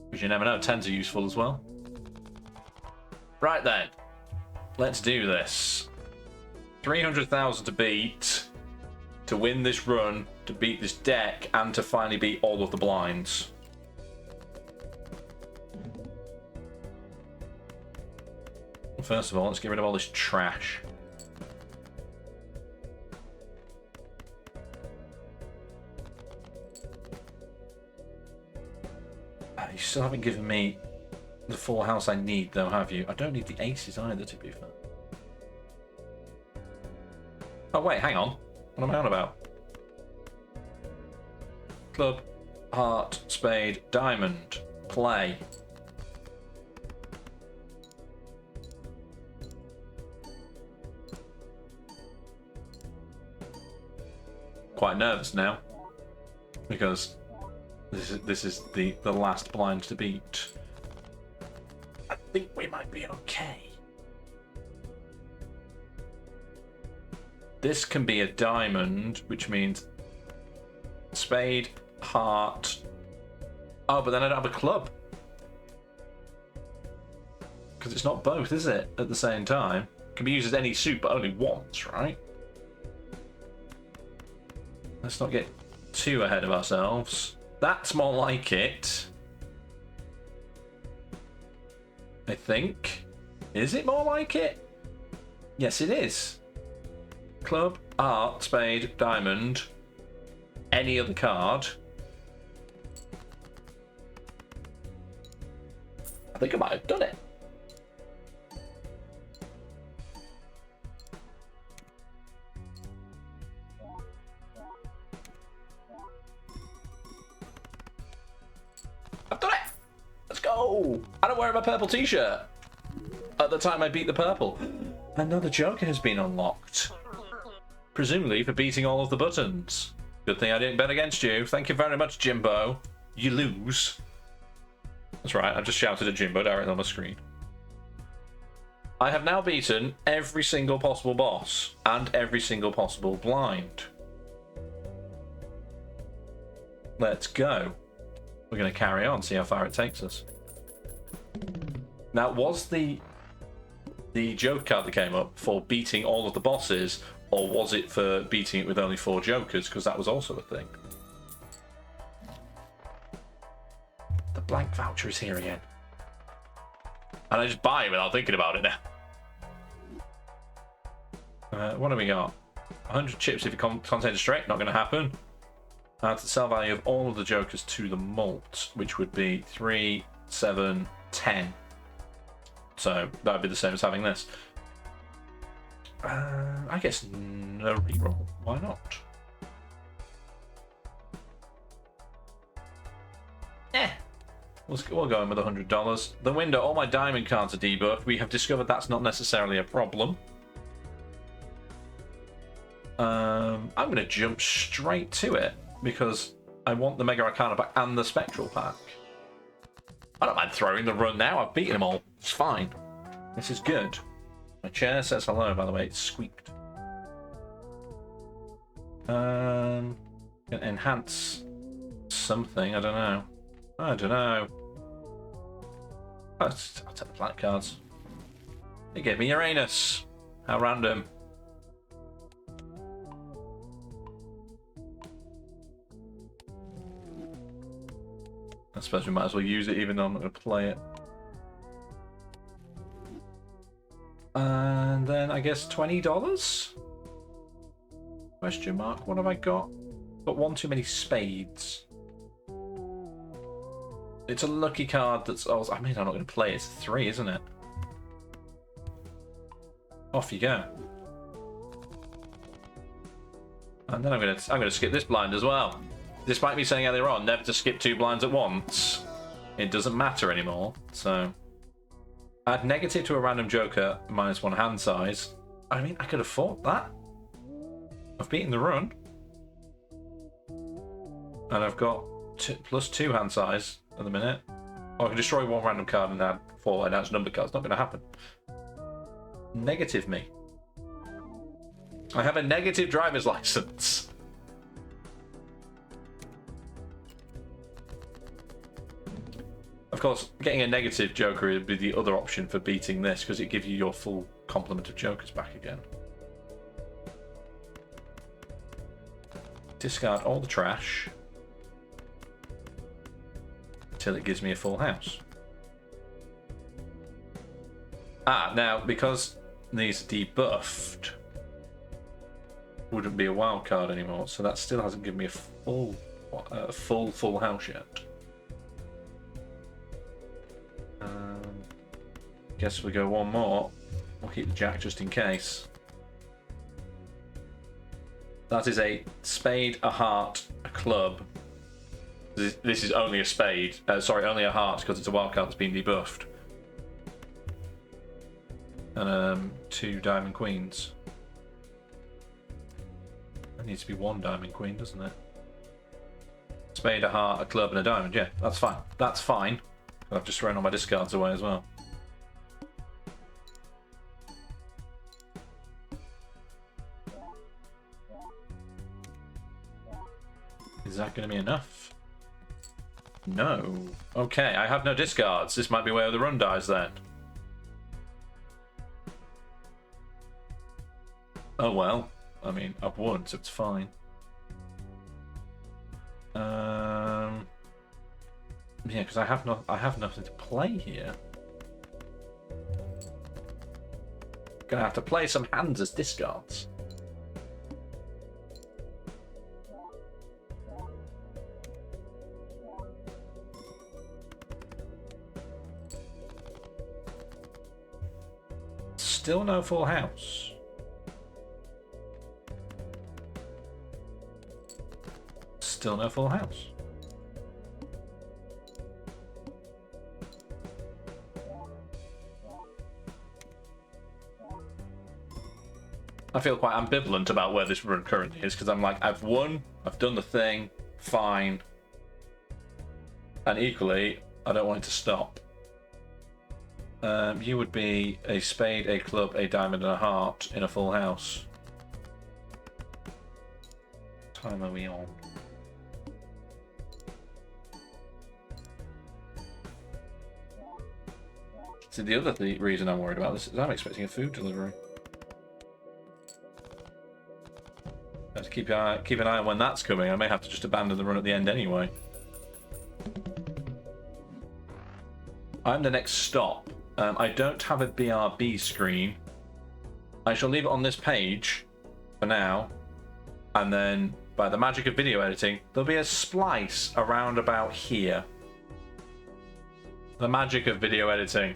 Because you never know, 10s are useful as well. Right then. Let's do this. 300,000 to beat, to win this run, to beat this deck, and to finally beat all of the blinds. First of all, let's get rid of all this trash. You still haven't given me the full house I need, though, have you? I don't need the aces either, to be fair. Oh, wait, hang on. What am I on about? Club, heart, spade, diamond, play. Quite nervous now, because this is the last blind to beat. I think we might be okay. This can be a diamond, which means spade, heart. Oh, but then I don't have a club. Because it's not both, is it? At the same time. It can be used as any suit, but only once, right? Let's not get too ahead of ourselves. That's more like it. I think. Is it more like it? Yes, it is. Club, heart, spade, diamond. Any other card. I think I might have done it. I've done it! Let's go! I don't wear my purple t-shirt. At the time I beat the purple. Another Joker has been unlocked. Presumably for beating all of the buttons. Good thing I didn't bet against you. Thank you very much, Jimbo. You lose. That's right, I've just shouted at Jimbo directly on the screen. I have now beaten every single possible boss and every single possible blind. Let's go. We're going to carry on, see how far it takes us. Now, was the joke card that came up for beating all of the bosses, or was it for beating it with only 4 jokers? Because that was also a thing. The blank voucher is here again. And I just buy it without thinking about it now. What have we got? 100 chips if it contains a straight, not going to happen. Add the sell value of all of the jokers to the malt, which would be 3, 7, 10. So that would be the same as having this. I guess no reroll. Why not? We'll go in with $100. The window, all my diamond cards are debuffed. We have discovered that's not necessarily a problem. I'm going to jump straight to it because I want the Mega Arcana pack and the Spectral pack. I don't mind throwing the run now. I've beaten them all. It's fine. This is good. My chair says hello, by the way. It squeaked. Enhance something. I don't know. I don't know. I'll take the black cards. It gave me Uranus. How random. I suppose we might as well use it even though I'm not going to play it. And then I guess $20? Question mark. What have I got? Got one too many spades. It's a lucky card that's... Oh, I mean, I'm not going to play it. It's 3, isn't it? Off you go. And then I'm gonna skip this blind as well. Despite me saying earlier on, never to skip 2 blinds at once, it doesn't matter anymore. So, add negative to a random joker, -1 hand size. I mean, I could afford that. I've beaten the run. And I've got +2 hand size at the minute. Oh, I can destroy 1 random card and add 4 announced number cards. Not going to happen. Negative me. I have a negative driver's license. Of course, getting a negative joker would be the other option for beating this, because it gives you your full complement of jokers back again. Discard all the trash till it gives me a full house. Ah, now, because these are debuffed, wouldn't be a wild card anymore, so that still hasn't given me a full house yet. Guess we go one more. We'll keep the jack just in case. That is a spade, a heart, a club. This is only a spade. Sorry, only a heart because it's a wild card that's been debuffed. And 2 diamond queens. That needs to be 1 diamond queen, doesn't it? Spade, a heart, a club, and a diamond. Yeah, that's fine. That's fine. I've just thrown all my discards away as well. Is that going to be enough? No. Okay, I have no discards. This might be where the run dies then. Oh well. I mean, I've won, so it's fine. Yeah, because I have nothing to play here. Gonna have to play some hands as discards. Still no full house. Still no full house. I feel quite ambivalent about where this run currently is, because I'm like, I've won, I've done the thing, fine. And equally, I don't want it to stop. You would be a spade, a club, a diamond, and a heart in a full house. What time are we on? See, the other reason I'm worried about this is I'm expecting a food delivery. I have to keep an eye on when that's coming. I may have to just abandon the run at the end anyway. I'm the next stop. I don't have a BRB screen. I shall leave it on this page for now, and then by the magic of video editing, there'll be a splice around about here. The magic of video editing.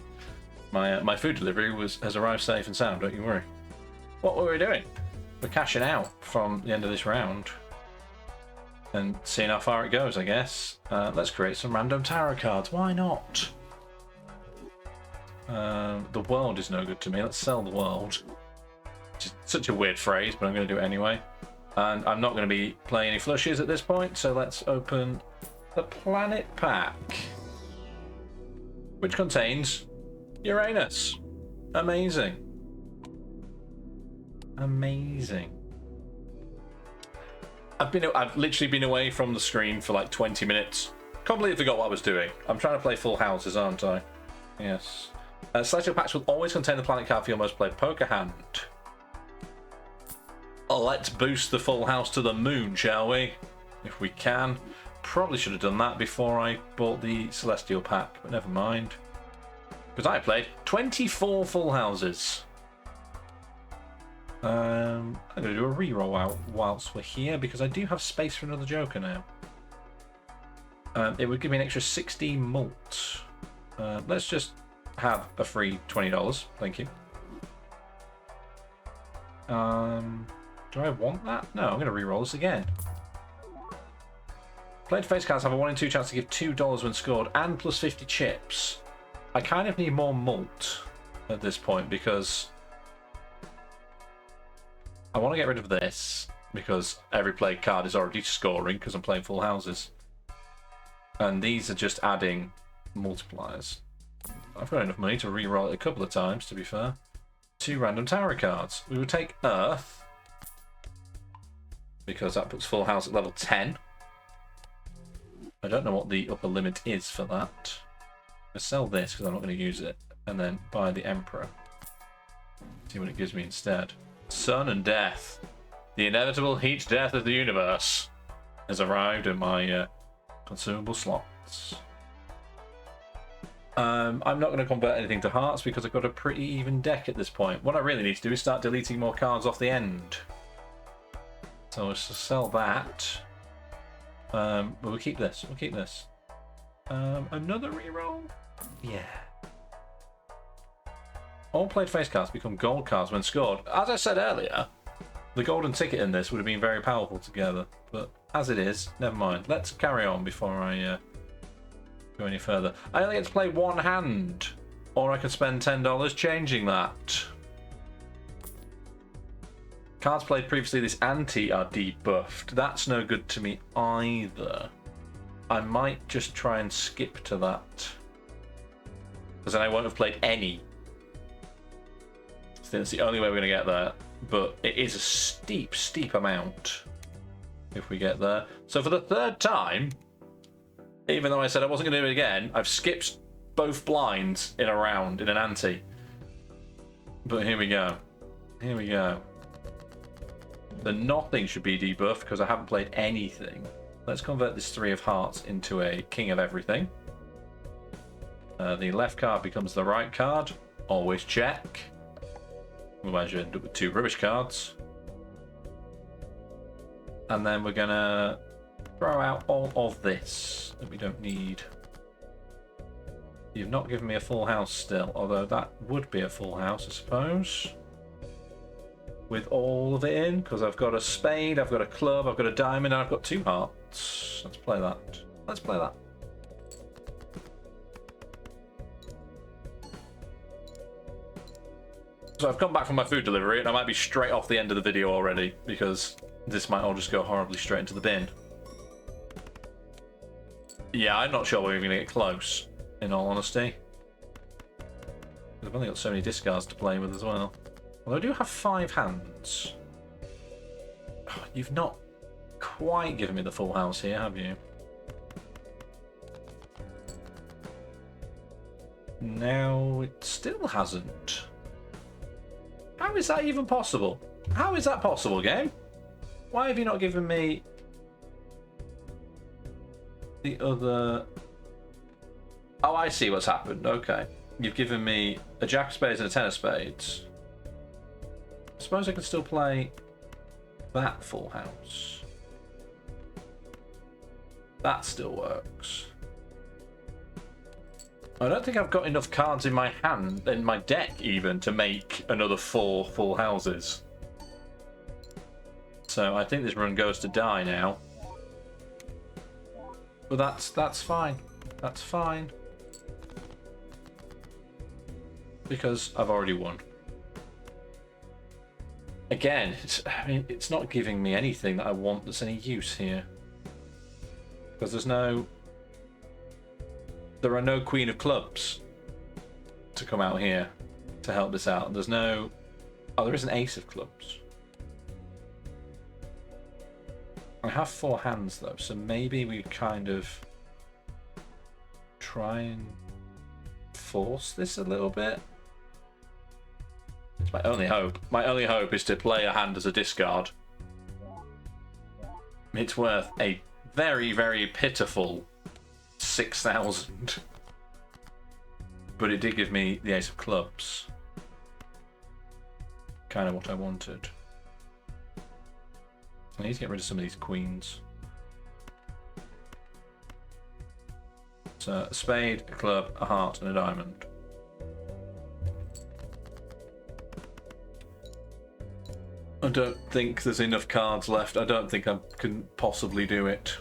My food delivery has arrived safe and sound, don't you worry. What were we doing? We're cashing out from the end of this round and seeing how far it goes, I guess. Let's create some random tarot cards. Why not? The world is no good to me. Let's sell the world. Which is such a weird phrase, but I'm going to do it anyway. And I'm not going to be playing any flushes at this point, so let's open the planet pack, which contains Uranus. Amazing. Amazing. I've literally been away from the screen for like 20 minutes. Completely forgot what I was doing. I'm trying to play full houses, aren't I? Yes. Celestial packs will always contain the planet card for your most played poker hand. Let's boost the full house to the moon, shall we? If we can. probably should have done that before I bought the Celestial pack, but never mind. Because I played 24 full houses. I'm going to do a reroll out whilst we're here because I do have space for another Joker now. It would give me an extra 60 malt. Let's just have a free $20. Thank you. Do I want that? No, I'm going to reroll this again. Played face cards have a 1 in 2 chance to give $2 when scored and plus 50 chips. I kind of need more malt at this point because I want to get rid of this because every played card is already scoring because I'm playing full houses. And these are just adding multipliers. I've got enough money to reroll it a couple of times, to be fair. 2 random tarot cards. We would take Earth because that puts full house at level 10. I don't know what the upper limit is for that. I'll sell this because I'm not going to use it, and then buy the Emperor. See what it gives me instead. Sun and Death. The inevitable heat death of the universe has arrived in my consumable slots. I'm not going to convert anything to hearts because I've got a pretty even deck at this point. What I really need to do is start deleting more cards off the end. So let's just sell that. But we'll keep this. We'll keep this. Another reroll? Yeah. All played face cards become gold cards when scored. As I said earlier, the golden ticket in this would have been very powerful together. But as it is, never mind. Let's carry on before I go any further. I only get to play one hand. Or I could spend $10 changing that. Cards played previously this ante are debuffed. That's no good to me either. I might just try and skip to that. Because then I won't have played any. I think that's the only way we're going to get there. But it is a steep, steep amount if we get there. So for the third time, even though I said I wasn't going to do it again, I've skipped both blinds in a round in an ante. But here we go. Here we go. The nothing should be debuffed because I haven't played anything. Let's convert this 3 of hearts into a king of everything. The left card becomes the right card. Always check. Otherwise you end up with 2 rubbish cards. And then we're going to throw out all of this that we don't need. You've not given me a full house still, although that would be a full house, I suppose. With all of it in, because I've got a spade, I've got a club, I've got a diamond, and I've got 2 hearts. Let's play that. Let's play that. So I've come back from my food delivery, and I might be straight off the end of the video already, because this might all just go horribly straight into the bin. Yeah, I'm not sure we're even going to get close, in all honesty. I've only got so many discards to play with as well. Although I do have 5 hands. Oh, you've not quite given me the full house here, have you? No, it still hasn't. How is that even possible? How is that possible, game? Why have you not given me the other... Oh, I see what's happened. Okay. You've given me a jack of spades and a ten of spades. I suppose I can still play that full house. That still works. I don't think I've got enough cards in my hand, in my deck even, to make another 4 full houses. So I think this run goes to die now. But that's fine. That's fine. Because I've already won. Again, I mean, it's not giving me anything that I want that's any use here. Because there are no Queen of Clubs to come out here to help this out. There's no... Oh, there is an Ace of Clubs. I have 4 hands though, so maybe we kind of try and force this a little bit. It's my only hope. My only hope is to play a hand as a discard. It's worth a very, very pitiful 6,000. But it did give me the ace of clubs. Kind of what I wanted. I need to get rid of some of these queens. So, a spade, a club, a heart, and a diamond. I don't think there's enough cards left. I don't think I can possibly do it.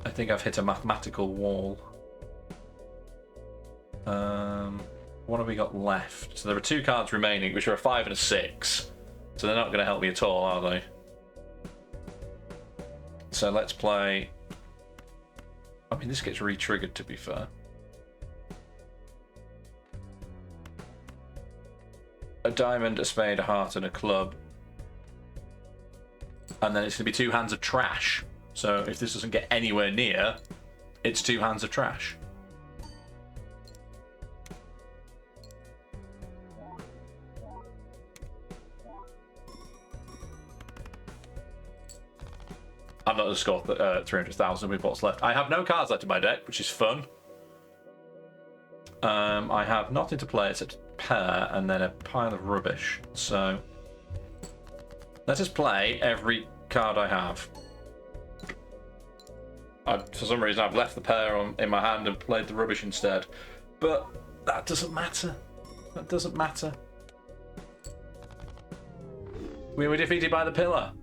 I think I've hit a mathematical wall. What have we got left? So there are 2 cards remaining, which are a 5 and a 6. So they're not going to help me at all, are they? So let's play... I mean, this gets re-triggered, to be fair. A diamond, a spade, a heart, and a club. And then it's going to be 2 hands of trash. So if this doesn't get anywhere near, it's 2 hands of trash. I'm not going to score 300,000 with what's left. I have no cards left in my deck, which is fun. I have nothing to play except a pair and then a pile of rubbish. So let us play every card I have. For some reason, I've left the pair in my hand and played the rubbish instead. But that doesn't matter. That doesn't matter. We were defeated by the pillar.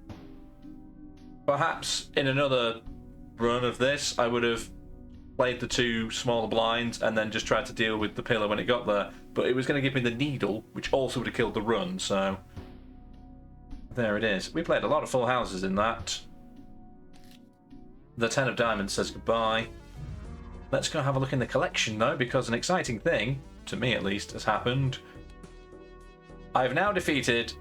Perhaps in another run of this, I would have played the 2 smaller blinds and then just tried to deal with the pillar when it got there. But it was going to give me the needle, which also would have killed the run, so... There it is. We played a lot of full houses in that. The 10 of diamonds says goodbye. Let's go have a look in the collection, though, because an exciting thing, to me at least, has happened. I've now defeated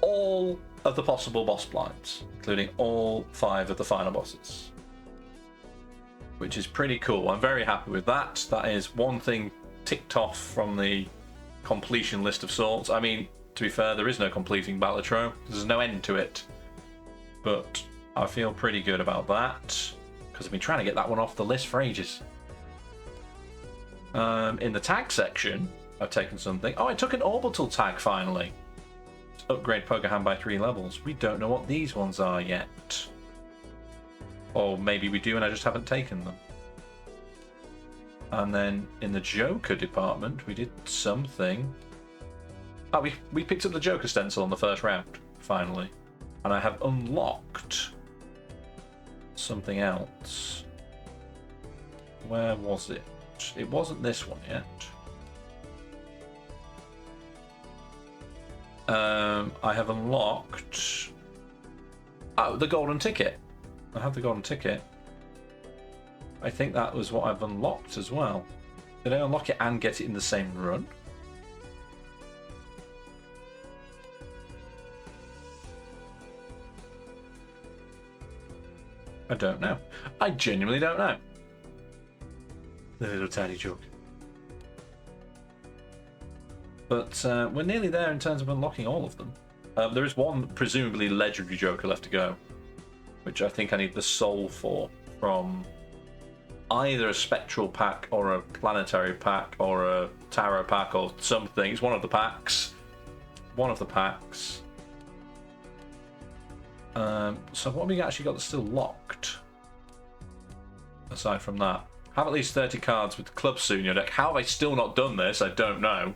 all of the possible boss blinds, including all 5 of the final bosses. Which is pretty cool. I'm very happy with that. That is one thing ticked off from the completion list of sorts. I mean, to be fair, there is no completing Balatro. There's no end to it. But I feel pretty good about that, because I've been trying to get that one off the list for ages. In the tag section, I've taken something. Oh, I took an orbital tag finally. Upgrade poker hand by 3 levels. We don't know what these ones are yet. Or maybe we do and I just haven't taken them. And then in the Joker department, we did something. Oh, we picked up the Joker stencil on the first round, finally. And I have unlocked something else. Where was it? It wasn't this one yet. I have unlocked... Oh, the golden ticket. I have the golden ticket. I think that was what I've unlocked as well. Did I unlock it and get it in the same run? I don't know. I genuinely don't know. The little tiny joke. But we're nearly there in terms of unlocking all of them. There is one presumably legendary Joker left to go, which I think I need the soul for, from either a spectral pack or a planetary pack or a tarot pack or something. It's one of the packs. One of the packs. So what have we actually got that's still locked? Aside from that. Have at least 30 cards with the club soon in your deck. How have I still not done this? I don't know.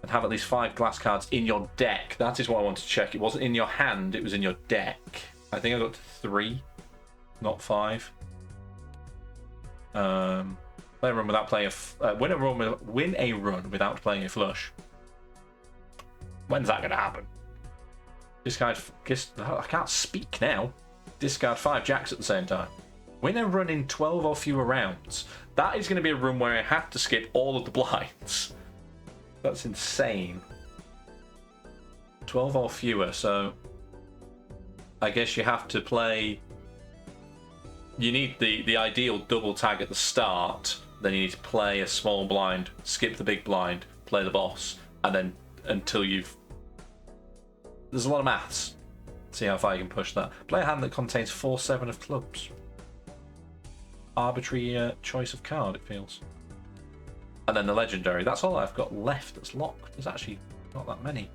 And have at least 5 glass cards in your deck. That is what I want to check. It wasn't in your hand, it was in your deck. I think I got to 3, not 5. Play a run without playing win a run without playing a flush. When's that going to happen? Discard. I can't speak now. Discard 5 jacks at the same time. Win a run in 12 or fewer rounds. That is going to be a run where I have to skip all of the blinds. That's insane. 12 or fewer, so I guess you have to play. You need the ideal double tag at the start, then you need to play a small blind, skip the big blind, play the boss, and then until you've... There's a lot of maths. See how far you can push that. Play a hand that contains 4-7 of clubs. Arbitrary choice of card, it feels. And then the legendary. That's all I've got left that's locked. There's actually not that many.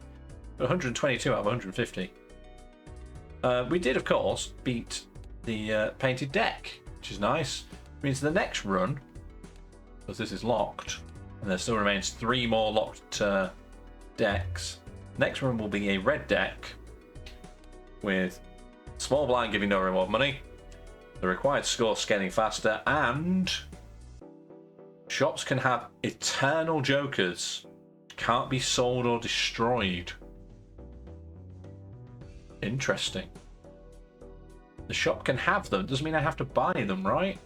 But 122 out of 150. We did, of course, beat the painted deck, which is nice. Which means the next run, because this is locked, and there still remains 3 more locked decks. Next run will be a red deck with small blind giving no reward money, the required score scaling faster, and shops can have eternal jokers. Can't be sold or destroyed. Interesting. The shop can have them. Doesn't mean I have to buy them, right?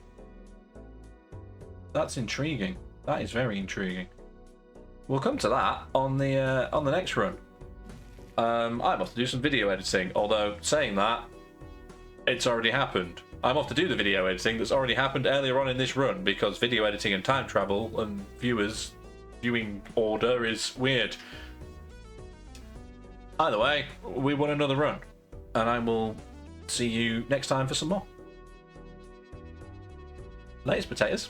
That's intriguing. That is very intriguing. We'll come to that on the next run. I'm off to do some video editing. Although saying that, it's already happened. I'm off to do the video editing that's already happened earlier on in this run because video editing and time travel and viewing order is weird. Either way, we won another run, and I will see you next time for some more. Latest potatoes.